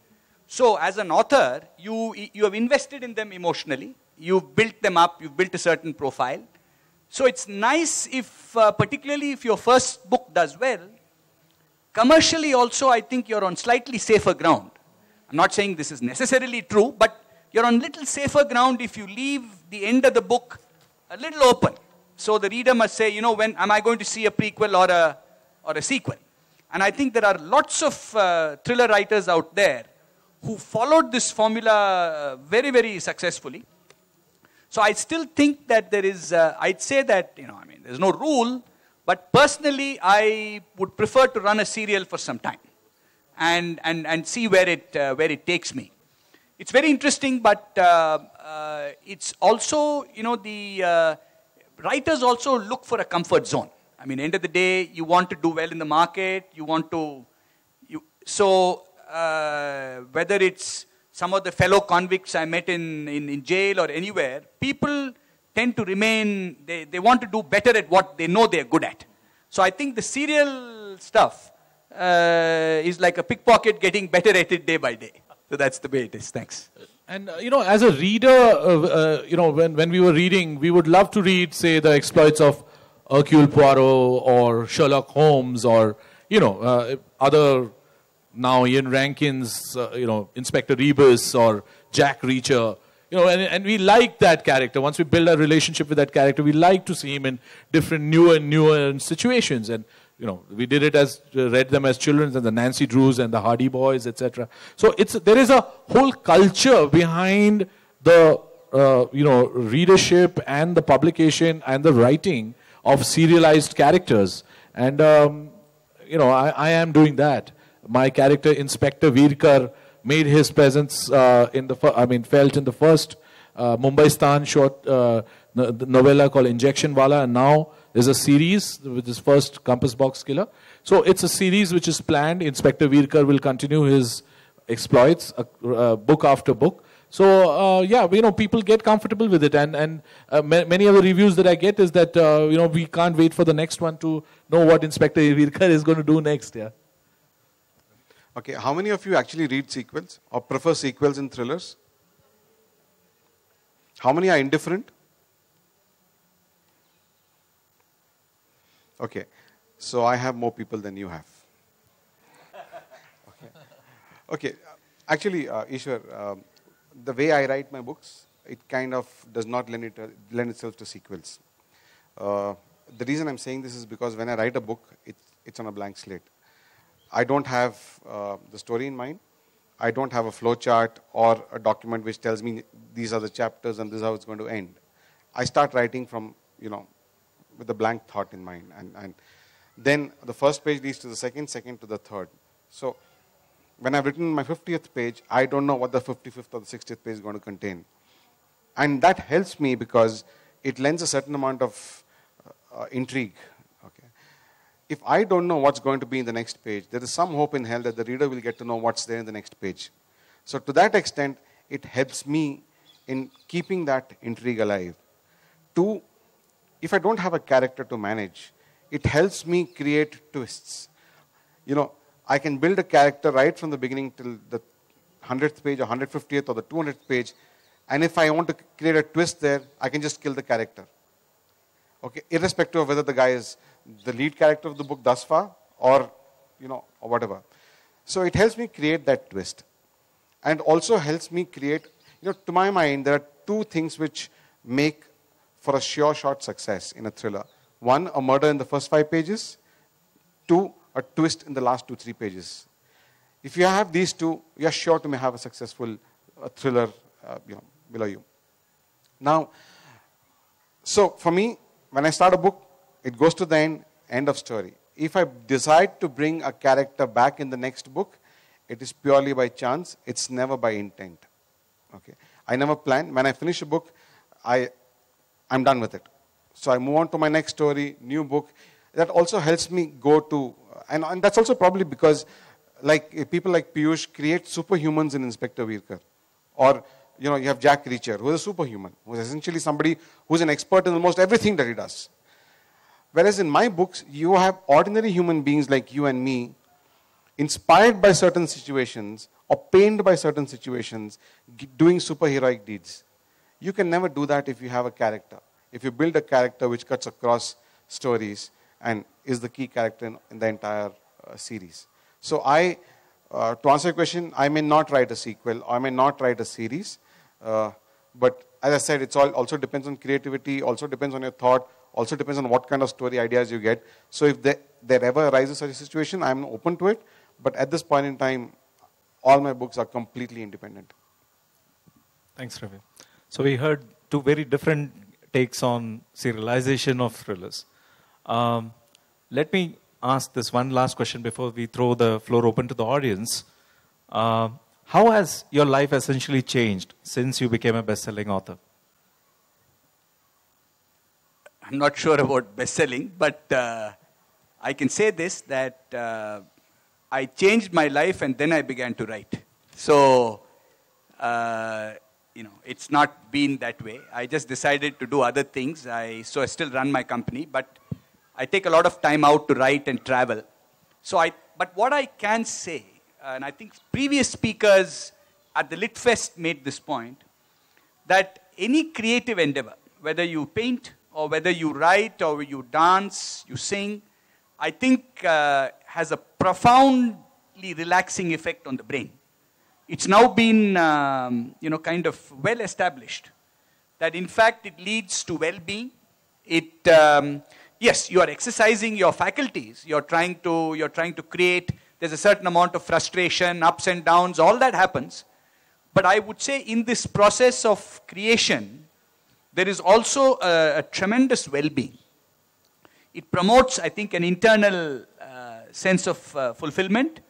So as an author, you have invested in them emotionally, you've built them up, you've built a certain profile. So it's nice if, particularly if your first book does well, commercially also I think you're on slightly safer ground. I'm not saying this is necessarily true, but you're on little safer ground if you leave the end of the book a little open. So the reader must say, you know, when am I going to see a prequel or a sequel? And I think there are lots of thriller writers out there who followed this formula very, very successfully. So I still think that there is, I'd say that, you know, I mean, there's no rule, but personally I would prefer to run a serial for some time and see where it takes me. It's very interesting, but it's also, you know, the writers also look for a comfort zone. I mean, end of the day, you want to do well in the market, you want to, whether it's some of the fellow convicts I met in jail or anywhere, people tend to remain, they want to do better at what they know they're good at. So I think the serial stuff is like a pickpocket getting better at it day by day. So that's the way it is. Thanks.
And, you know, as a reader, you know, when we were reading, we would love to read, say, the exploits of Hercule Poirot or Sherlock Holmes, or, you know, other, now Ian Rankin's, you know, Inspector Rebus or Jack Reacher. You you know, and we like that character. Once we build a relationship with that character, we like to see him in different newer situations. And you know, we did it as read them as children, and the Nancy Drews and the Hardy Boys, etc. So there is a whole culture behind the readership and the publication and the writing of serialized characters. And I am doing that. My character, Inspector Virkar, made his presence felt in the first Mumbai-Stan short novella called Injection Wala, and now there's a series with his first Compass Box Killer. So it's a series which is planned. Inspector Virkar will continue his exploits, book after book. So people get comfortable with it, and many of the reviews that I get is that we can't wait for the next one to know what Inspector Virkar is going to do next. Yeah.
Okay, how many of you actually read sequels or prefer sequels in thrillers? How many are indifferent? Okay, so I have more people than you have. Okay, actually, Ishwar, the way I write my books, it kind of does not lend itself to sequels. The reason I'm saying this is because when I write a book, it's on a blank slate. I don't have the story in mind. I don't have a flow chart or a document which tells me these are the chapters and this is how it's going to end. I start writing from, with a blank thought in mind. And then the first page leads to the second to the third. So when I've written my 50th page, I don't know what the 55th or the 60th page is going to contain. And that helps me because it lends a certain amount of intrigue. Okay. If I don't know what's going to be in the next page, there is some hope in hell that the reader will get to know what's there in the next page. So to that extent, it helps me in keeping that intrigue alive. Two, if I don't have a character to manage, it helps me create twists. I can build a character right from the beginning till the 100th page or 150th or the 200th page. And if I want to create a twist there, I can just kill the character. Okay, irrespective of whether the guy is the lead character of the book thus far or, or whatever. So it helps me create that twist. And also helps me create, to my mind, there are two things which make for a sure shot success in a thriller. One, a murder in the first 5 pages. Two, a twist in the last 2-3 pages. If you have these two, you're sure to have a successful thriller below you. Now, so for me, when I start a book, it goes to the end of story. If I decide to bring a character back in the next book, it is purely by chance. It's never by intent. Okay, I never plan. When I finish a book, I'm done with it. So I move on to my next story, new book. That also helps me go to, and that's also probably because people like Piyush create superhumans in Inspector Virkar. Or, you have Jack Reacher, who is a superhuman, who is essentially somebody who's an expert in almost everything that he does. Whereas in my books, you have ordinary human beings like you and me, inspired by certain situations or pained by certain situations, doing superheroic deeds. You can never do that if you have a character. If you build a character which cuts across stories and is the key character in the entire series. So to answer your question, I may not write a sequel, or I may not write a series, but as I said, it also depends on creativity, also depends on your thought, also depends on what kind of story ideas you get. So if there ever arises such a situation, I'm open to it, but at this point in time, all my books are completely independent.
Thanks, Ravi. So we heard two very different takes on serialization of thrillers. Let me ask this one last question before we throw the floor open to the audience. How has your life essentially changed since you became a best-selling author?
I'm not sure about best-selling, but I can say this, that I changed my life and then I began to write. So, it's not been that way. I just decided to do other things. So I still run my company, but I take a lot of time out to write and travel. But what I can say, and I think previous speakers at the LitFest made this point, that any creative endeavor, whether you paint or whether you write or you dance, you sing, I think has a profoundly relaxing effect on the brain. It's now been, kind of well established that in fact it leads to well-being. Yes, you are exercising your faculties. You're trying to create. There's a certain amount of frustration, ups and downs. All that happens. But I would say in this process of creation, there is also a tremendous well-being. It promotes, I think, an internal sense of fulfillment,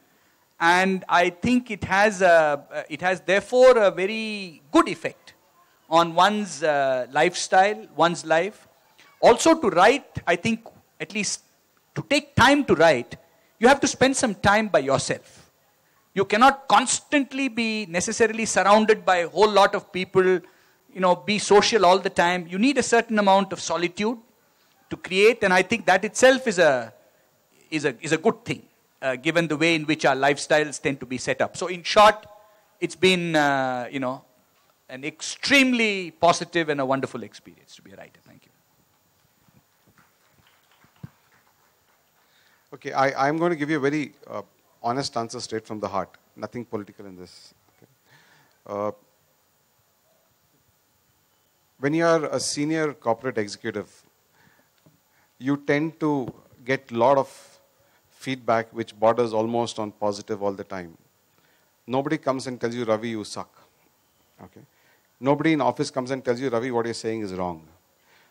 and I think it has therefore a very good effect on one's lifestyle, one's life. Also, to write, I think, at least to take time to write, you have to spend some time by yourself. You cannot constantly be necessarily surrounded by a whole lot of people, be social all the time. You need a certain amount of solitude to create, and I think that itself is a good thing, given the way in which our lifestyles tend to be set up. So in short, it's been, an extremely positive and a wonderful experience to be a writer. Thank you.
Okay, I'm going to give you a very honest answer straight from the heart. Nothing political in this. Okay. When you are a senior corporate executive, you tend to get a lot of feedback which borders almost on positive all the time. Nobody comes and tells you, Ravi, you suck. Okay. Nobody in office comes and tells you, Ravi, what you're saying is wrong.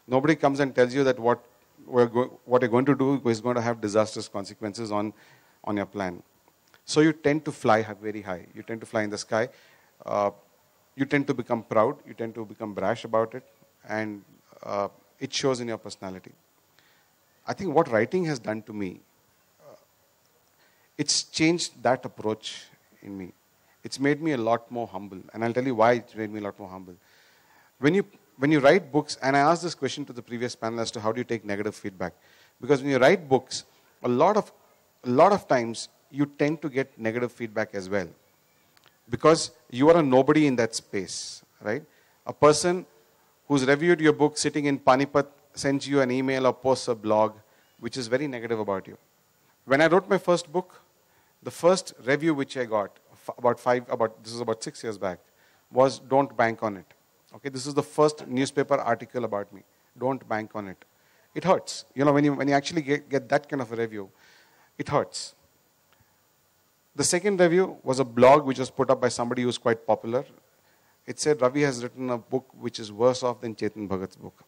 Nobody comes and tells you that what you're going to do is going to have disastrous consequences on your plan. So you tend to fly very high. You tend to fly in the sky. You tend to become proud. You tend to become brash about it. And it shows in your personality. I think what writing has done to me, it's changed that approach in me. It's made me a lot more humble. And I'll tell you why it made me a lot more humble. When you write books, and I asked this question to the previous panel as to how do you take negative feedback. Because when you write books, a lot of times you tend to get negative feedback as well. Because you are a nobody in that space, right? A person who's reviewed your book sitting in Panipat sends you an email or posts a blog which is very negative about you. When I wrote my first book, the first review which I got this is about 6 years back, was don't bank on it. Okay, this is the first newspaper article about me. Don't bank on it. It hurts. When you actually get that kind of a review, it hurts. The second review was a blog which was put up by somebody who's quite popular. It said, Ravi has written a book which is worse off than Chetan Bhagat's book.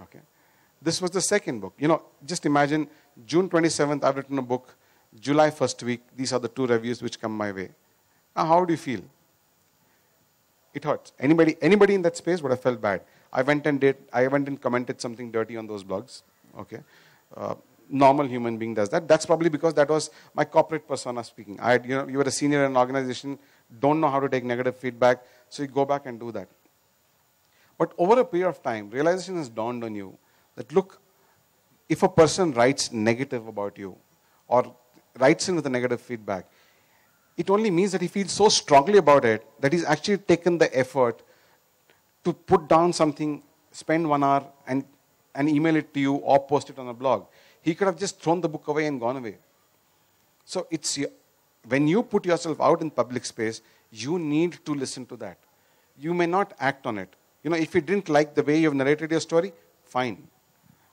Okay. This was the second book. Just imagine, June 27th, I've written a book. July 1st week, these are the two reviews which come my way. Now, how do you feel? It hurts. Anybody in that space would have felt bad. I went and commented something dirty on those blogs. Okay. Normal human being does that. That's probably because that was my corporate persona speaking. You were a senior in an organization, don't know how to take negative feedback, so you go back and do that. But over a period of time, realization has dawned on you that, look, if a person writes negative about you or writes in with a negative feedback, it only means that he feels so strongly about it that he's actually taken the effort to put down something, spend 1 hour and email it to you or post it on a blog. He could have just thrown the book away and gone away. So when you put yourself out in public space, you need to listen to that. You may not act on it. If you didn't like the way you've narrated your story, fine.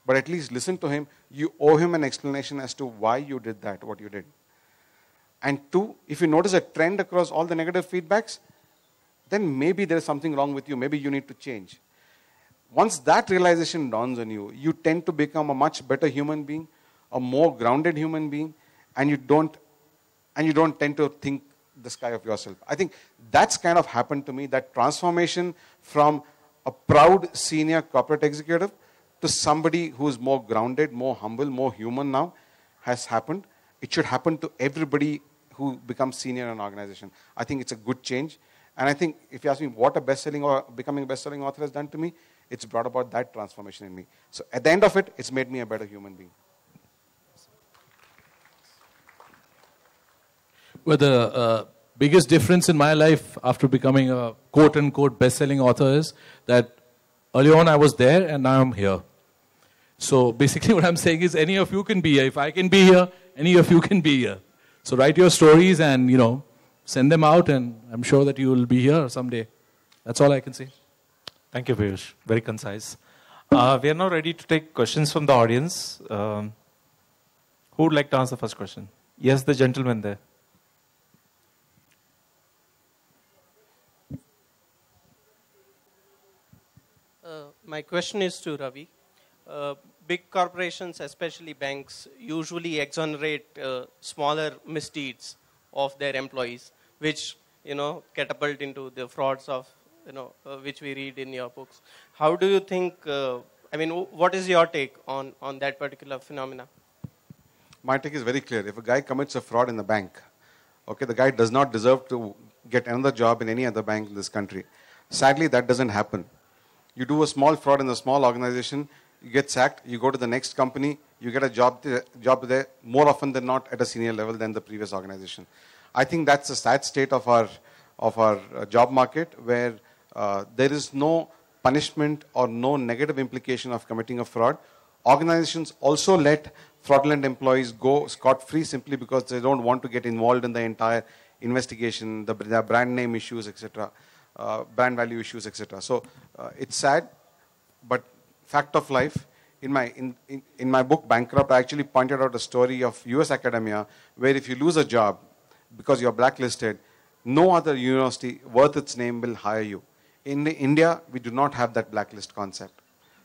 But at least listen to him. You owe him an explanation as to why you did that, what you did. And 2, if you notice a trend across all the negative feedbacks, then maybe there is something wrong with you. Maybe you need to change. Once that realization dawns on you, you tend to become a much better human being, a more grounded human being, and you don't tend to think the sky of yourself. I think that's kind of happened to me, that transformation from a proud senior corporate executive to somebody who's more grounded, more humble, more human now has happened. It should happen to everybody who becomes senior in an organization. I think it's a good change. And I think if you ask me what becoming a best-selling author has done to me, it's brought about that transformation in me. So at the end of it, it's made me a better human being.
Well, the biggest difference in my life after becoming a quote-unquote best-selling author is that early on I was there and now I'm here. So basically what I'm saying is any of you can be here. If I can be here, any of you can be here. So write your stories and, send them out, and I'm sure that you will be here someday. That's all I can say.
Thank you, Piyush. Very concise. We are now ready to take questions from the audience. Who would like to answer the first question? Yes, the gentleman there.
My question is to Ravi. Big corporations, especially banks, usually exonerate smaller misdeeds of their employees, which catapult into the frauds of which we read in your books. How do you think? What is your take on that particular phenomena?
My take is very clear. If a guy commits a fraud in the bank, okay, the guy does not deserve to get another job in any other bank in this country. Sadly, that doesn't happen. You do a small fraud in a small organization, you get sacked, you go to the next company, you get a job there more often than not at a senior level than the previous organization. I think that's a sad state of our job market, where there is no punishment or no negative implication of committing a fraud. Organizations also let fraudulent employees go scot-free simply because they don't want to get involved in the entire investigation, the brand name issues, etc., brand value issues, etc. So it's sad, but fact of life. In my book Bankrupt, I actually pointed out a story of US academia where if you lose a job because you're blacklisted, no other university worth its name will hire you. In India, we do not have that blacklist concept.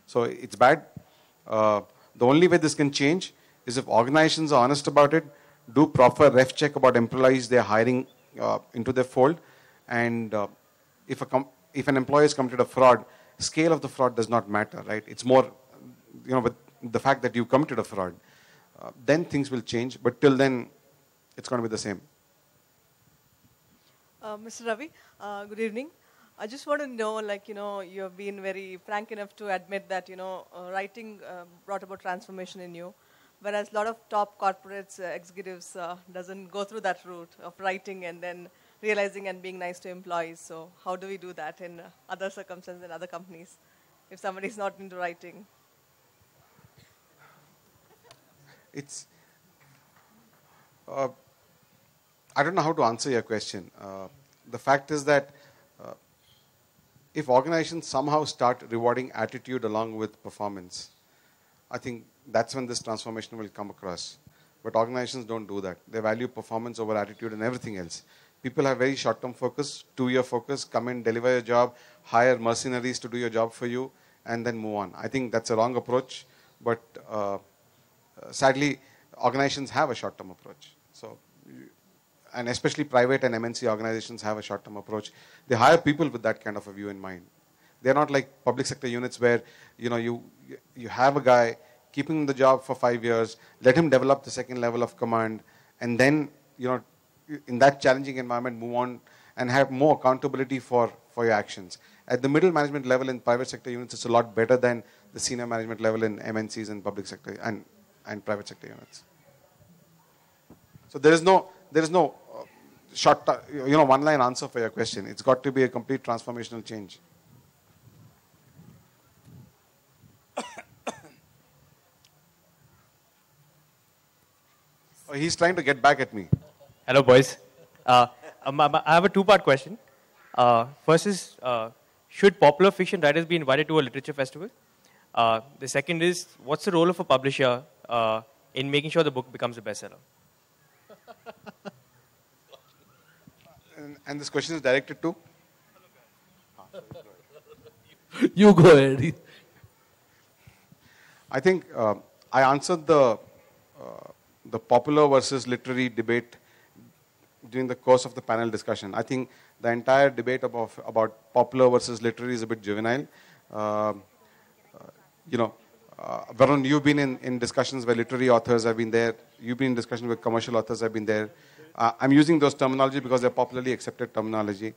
So it's bad. The only way this can change is if organizations are honest about it, do proper ref check about employees they're hiring into their fold, and if an employer has committed a fraud, scale of the fraud does not matter, right? It's more, with the fact that you committed a fraud, then things will change. But till then, it's going to be the same.
Mr. Ravi, good evening. I just want to know, you have been very frank enough to admit that, writing brought about transformation in you, whereas a lot of top corporates, executives, doesn't go through that route of writing and then realizing and being nice to employees. So how do we do that in other circumstances in other companies if somebody is not into writing?
It's, I don't know how to answer your question. The fact is that if organizations somehow start rewarding attitude along with performance, I think that's when this transformation will come across. But organizations don't do that. They value performance over attitude and everything else. People have very short-term focus, 2-year focus, come in, deliver your job, hire mercenaries to do your job for you, and then move on. I think that's a wrong approach, but sadly, organizations have a short-term approach. So, and especially private and MNC organizations have a short-term approach. They hire people with that kind of a view in mind. They're not like public sector units where you have a guy, keep him in the job for 5 years, let him develop the second level of command, and then in that challenging environment move on and have more accountability for your actions. At the middle management level in private sector units, it's a lot better than the senior management level in MNCs and public sector and private sector units. So there is no short, one-line answer for your question. It's got to be a complete transformational change. Oh, he's trying to get back at me.
Hello, boys. I have a two-part question. First is, should popular fiction writers be invited to a literature festival? The second is, what's the role of a publisher in making sure the book becomes a bestseller?
And this question is directed to?
You go ahead.
I think I answered the popular versus literary debate during the course of the panel discussion. I think the entire debate about popular versus literary is a bit juvenile. Varun, you've been in discussions where literary authors have been there. You've been in discussions where commercial authors have been there. I'm using those terminology because they're popularly accepted terminology.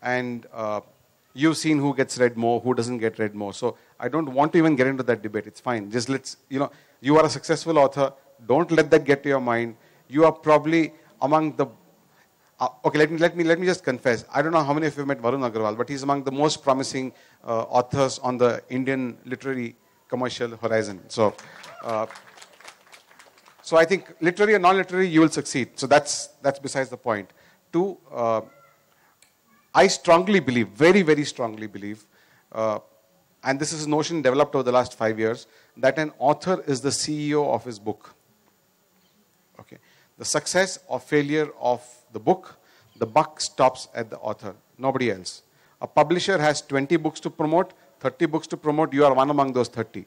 And you've seen who gets read more, who doesn't get read more. So I don't want to even get into that debate. It's fine. Just you are a successful author. Don't let that get to your mind. You are probably among the... okay, let me just confess. I don't know how many of you have met Varun Agarwal, but he's among the most promising authors on the Indian literary commercial horizon. So, so I think literary and non-literary, you will succeed. So that's besides the point. to, I strongly believe, very, very strongly believe, and this is a notion developed over the last 5 years, that an author is the CEO of his book. Okay. The success or failure of the book, the buck stops at the author, nobody else. A publisher has 20 books to promote, 30 books to promote, you are one among those 30.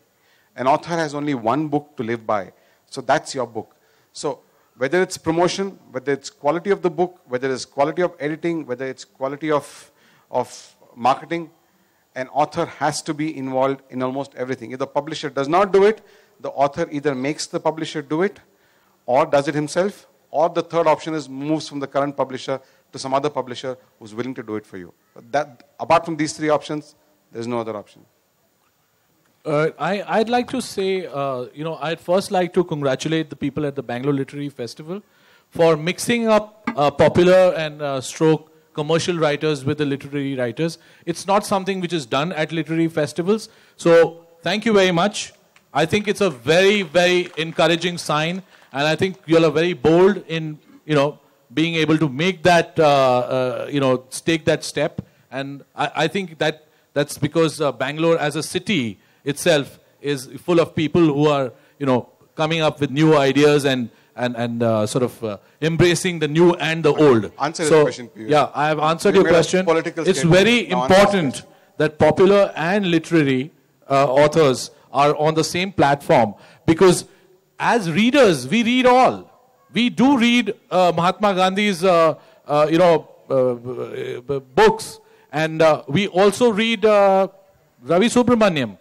An author has only one book to live by. So that's your book. So whether it's promotion, whether it's quality of the book, whether it's quality of editing, whether it's quality of marketing, an author has to be involved in almost everything. If the publisher does not do it, the author either makes the publisher do it, or does it himself, or the third option is moves from the current publisher to some other publisher who's willing to do it for you. That, apart from these three options, there's no other option.
I'd like to say, I'd first like to congratulate the people at the Bangalore Literary Festival for mixing up popular and stroke commercial writers with the literary writers. It's not something which is done at literary festivals. So thank you very much. I think it's a very, very encouraging sign. And I think you all are very bold in, being able to make that, take that step. And I think that's because Bangalore as a city itself is full of people who are, coming up with new ideas and embracing the new and the old.
Answer the question, Piyush.
Yeah, I have answered your question. It's very important that popular and literary authors are on the same platform, because as readers, we read all. We do read Mahatma Gandhi's, books, and we also read Ravi Subramaniam.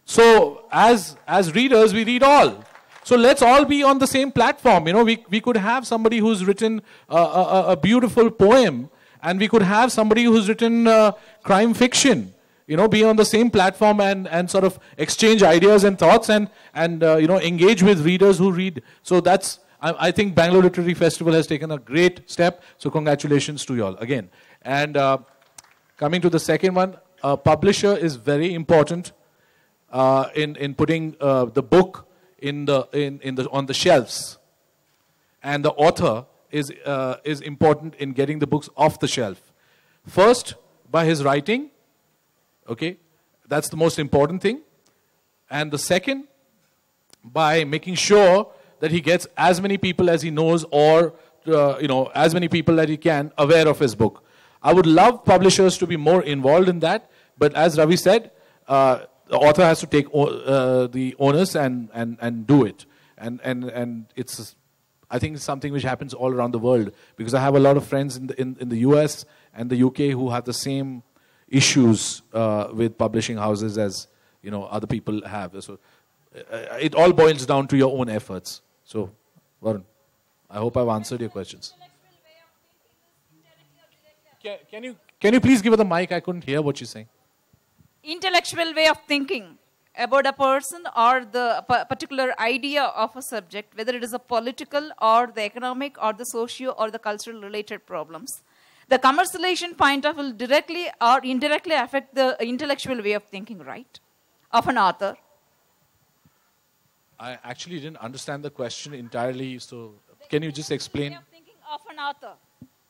So as readers, we read all. So let's all be on the same platform. We could have somebody who's written a beautiful poem, and we could have somebody who's written crime fiction. Be on the same platform and sort of exchange ideas and thoughts and engage with readers who read. So I think Bangalore Literary Festival has taken a great step. So congratulations to you all again. And coming to the second one, a publisher is very important in putting the book on the shelves, and the author is important in getting the books off the shelf. First, by his writing. Okay, that's the most important thing. And the second, by making sure that he gets as many people as he knows, or as many people that he can aware of his book. I would love publishers to be more involved in that, but as Ravi said, the author has to take the onus and do it. And I think it's something which happens all around the world, because I have a lot of friends in the US and the UK who have the same issues with publishing houses as other people have. So it all boils down to your own efforts. So, Varun, I hope I've answered your questions. Can you please give her the mic? I couldn't hear what she's saying.
Intellectual way of thinking about a person or the particular idea of a subject, whether it is a political or the economic or the socio or the cultural related problems. The commercialization point of will directly or indirectly affect the intellectual way of thinking, right, of an author.
I actually didn't understand the question entirely, so can you just explain?
Way of thinking of an author.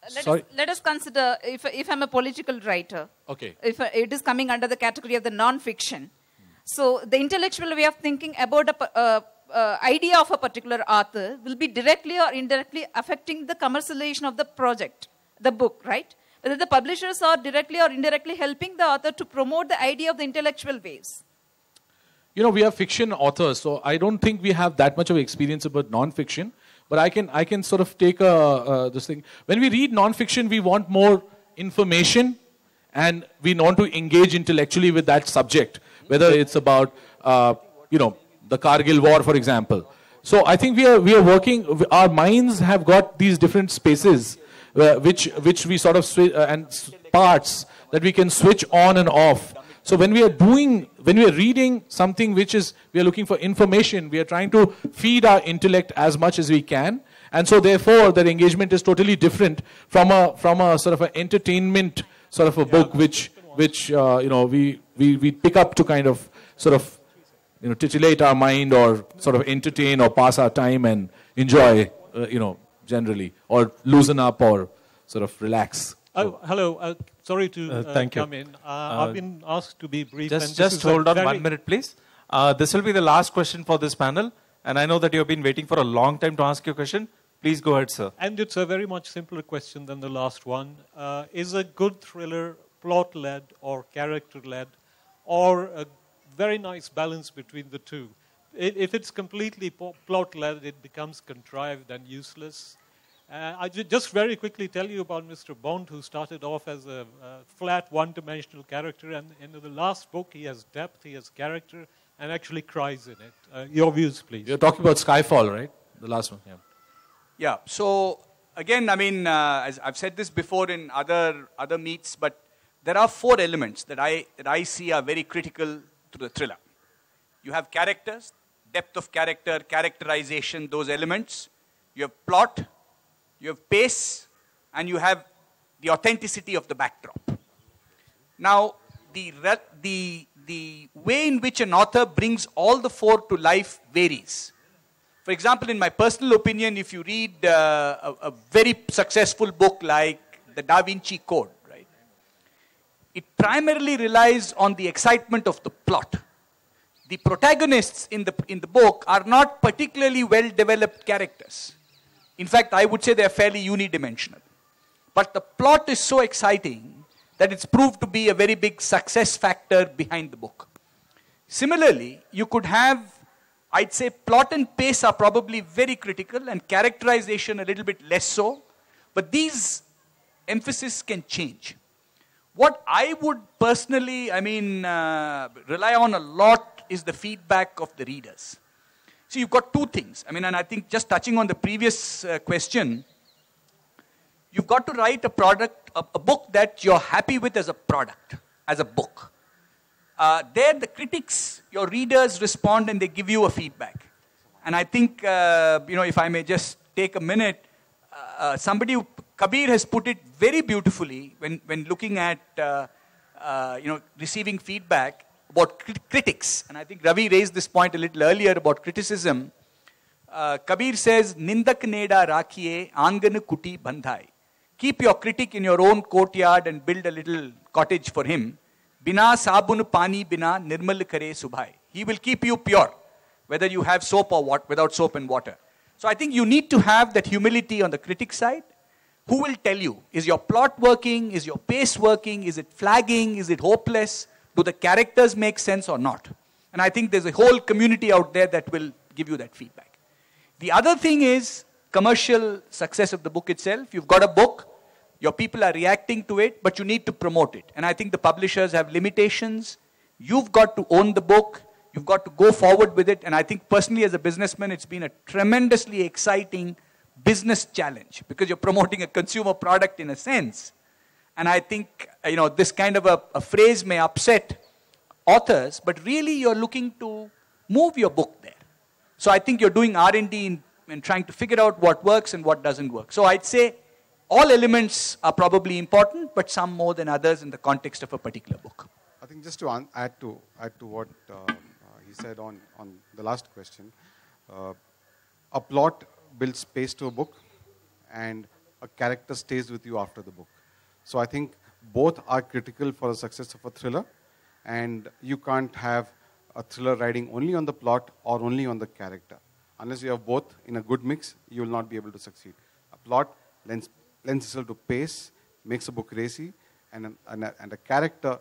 Sorry?
Let us consider if I'm a political writer.
Okay.
If it is coming under the category of the non-fiction. So the intellectual way of thinking about a idea of a particular author will be directly or indirectly affecting the commercialization of the project, the book, right? Whether the publishers are directly or indirectly helping the author to promote the idea of the intellectual ways.
We are fiction authors, so I don't think we have that much of experience about non-fiction. But I can sort of take this thing. When we read non-fiction, we want more information, and we want to engage intellectually with that subject, whether it's about, the Kargil War, for example. So I think we are working. Our minds have got these different spaces, which we sort of and parts that we can switch on and off. So when we are reading something which is, we are looking for information, we are trying to feed our intellect as much as we can. And so therefore, that engagement is totally different from a sort of an entertainment sort of a book, which we pick up to kind of sort of, titillate our mind or sort of entertain or pass our time and enjoy, generally, or loosen up or sort of relax.
Oh, hello. Sorry to
thank you.
come in. I've been asked to be brief.
Just hold on 1 minute, please. This will be the last question for this panel. And I know that you have been waiting for a long time to ask your question. Please go ahead, sir.
And it's a very much simpler question than the last one. Is a good thriller plot-led or character-led, or a very nice balance between the two? If it's completely plot-led, it becomes contrived and useless. I just very quickly tell you about Mr. Bond, who started off as a flat, one-dimensional character, and in the last book, he has depth, he has character, and actually cries in it. Your views, please.
You're talking about Skyfall, right? The last one, yeah.
Yeah, so again, I mean, as I've said this before in other meets, but there are 4 elements that I see are very critical to the thriller. You have characters, depth of character, characterization, those elements. You have plot, you have pace, and you have the authenticity of the backdrop. Now, the way in which an author brings all the 4 to life varies. For example, in my personal opinion, if you read a very successful book like The Da Vinci Code, right, it primarily relies on the excitement of the plot. The protagonists in the book are not particularly well-developed characters. In fact, I would say they're fairly unidimensional. But the plot is so exciting that it's proved to be a very big success factor behind the book. Similarly, you could have, I'd say plot and pace are probably very critical, and characterization a little bit less so. But these emphasis can change. What I would personally, rely on a lot is the feedback of the readers. So you've got 2 things. And I think just touching on the previous question, you've got to write a book that you're happy with as a product, as a book. There, the critics, your readers respond and they give you a feedback. And I think, if I may just take a minute, Kabir has put it very beautifully when looking at, receiving feedback about critics. And I think Ravi raised this point a little earlier about criticism. Kabir says, Nindak neda rakhiye, angana kuti bandhai. Keep your critic in your own courtyard and build a little cottage for him. Bina sabun pani bina nirmal kare subhai. He will keep you pure, whether you have soap or without soap and water. So I think you need to have that humility on the critic side. Who will tell you? Is your plot working? Is your pace working? Is it flagging? Is it hopeless? Do the characters make sense or not? And I think there's a whole community out there that will give you that feedback. The other thing is commercial success of the book itself. You've got a book. Your people are reacting to it, but you need to promote it. And I think the publishers have limitations. You've got to own the book. You've got to go forward with it. And I think personally as a businessman, it's been a tremendously exciting business challenge because you're promoting a consumer product in a sense. And I think, this kind of a phrase may upset authors, but really you're looking to move your book there. So I think you're doing R&D and trying to figure out what works and what doesn't work. So I'd say all elements are probably important, but some more than others in the context of a particular book.
I think just to add to what he said on the last question, a plot builds space to a book, and a character stays with you after the book. So I think both are critical for the success of a thriller, and you can't have a thriller riding only on the plot or only on the character. Unless you have both in a good mix, you will not be able to succeed. A plot lends itself to pace, makes a book racy, and a character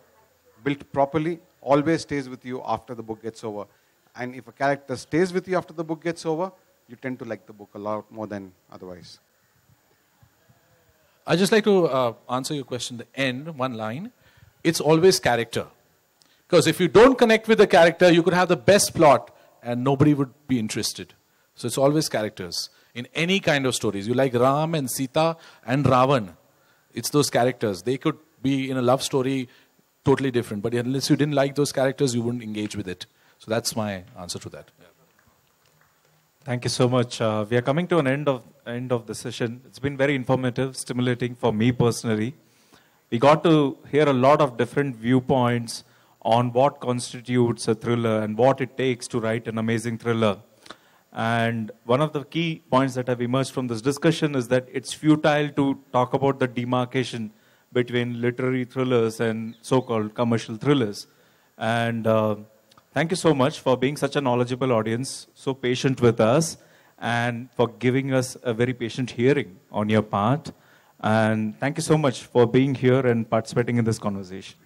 built properly always stays with you after the book gets over. And if a character stays with you after the book gets over, you tend to like the book a lot more than otherwise.
I'd just like to answer your question at the end, one line. It's always character. Because if you don't connect with the character, you could have the best plot and nobody would be interested. So it's always characters. In any kind of stories. You like Ram and Sita and Ravan. It's those characters. They could be in a love story totally different. But unless you didn't like those characters, you wouldn't engage with it. So that's my answer to that. Yeah.
Thank you so much. We are coming to an end of the session. It's been very informative, stimulating for me personally. We got to hear a lot of different viewpoints on what constitutes a thriller and what it takes to write an amazing thriller. And one of the key points that have emerged from this discussion is that it's futile to talk about the demarcation between literary thrillers and so-called commercial thrillers. And thank you so much for being such a knowledgeable audience, so patient with us, and for giving us a very patient hearing on your part. And thank you so much for being here and participating in this conversation.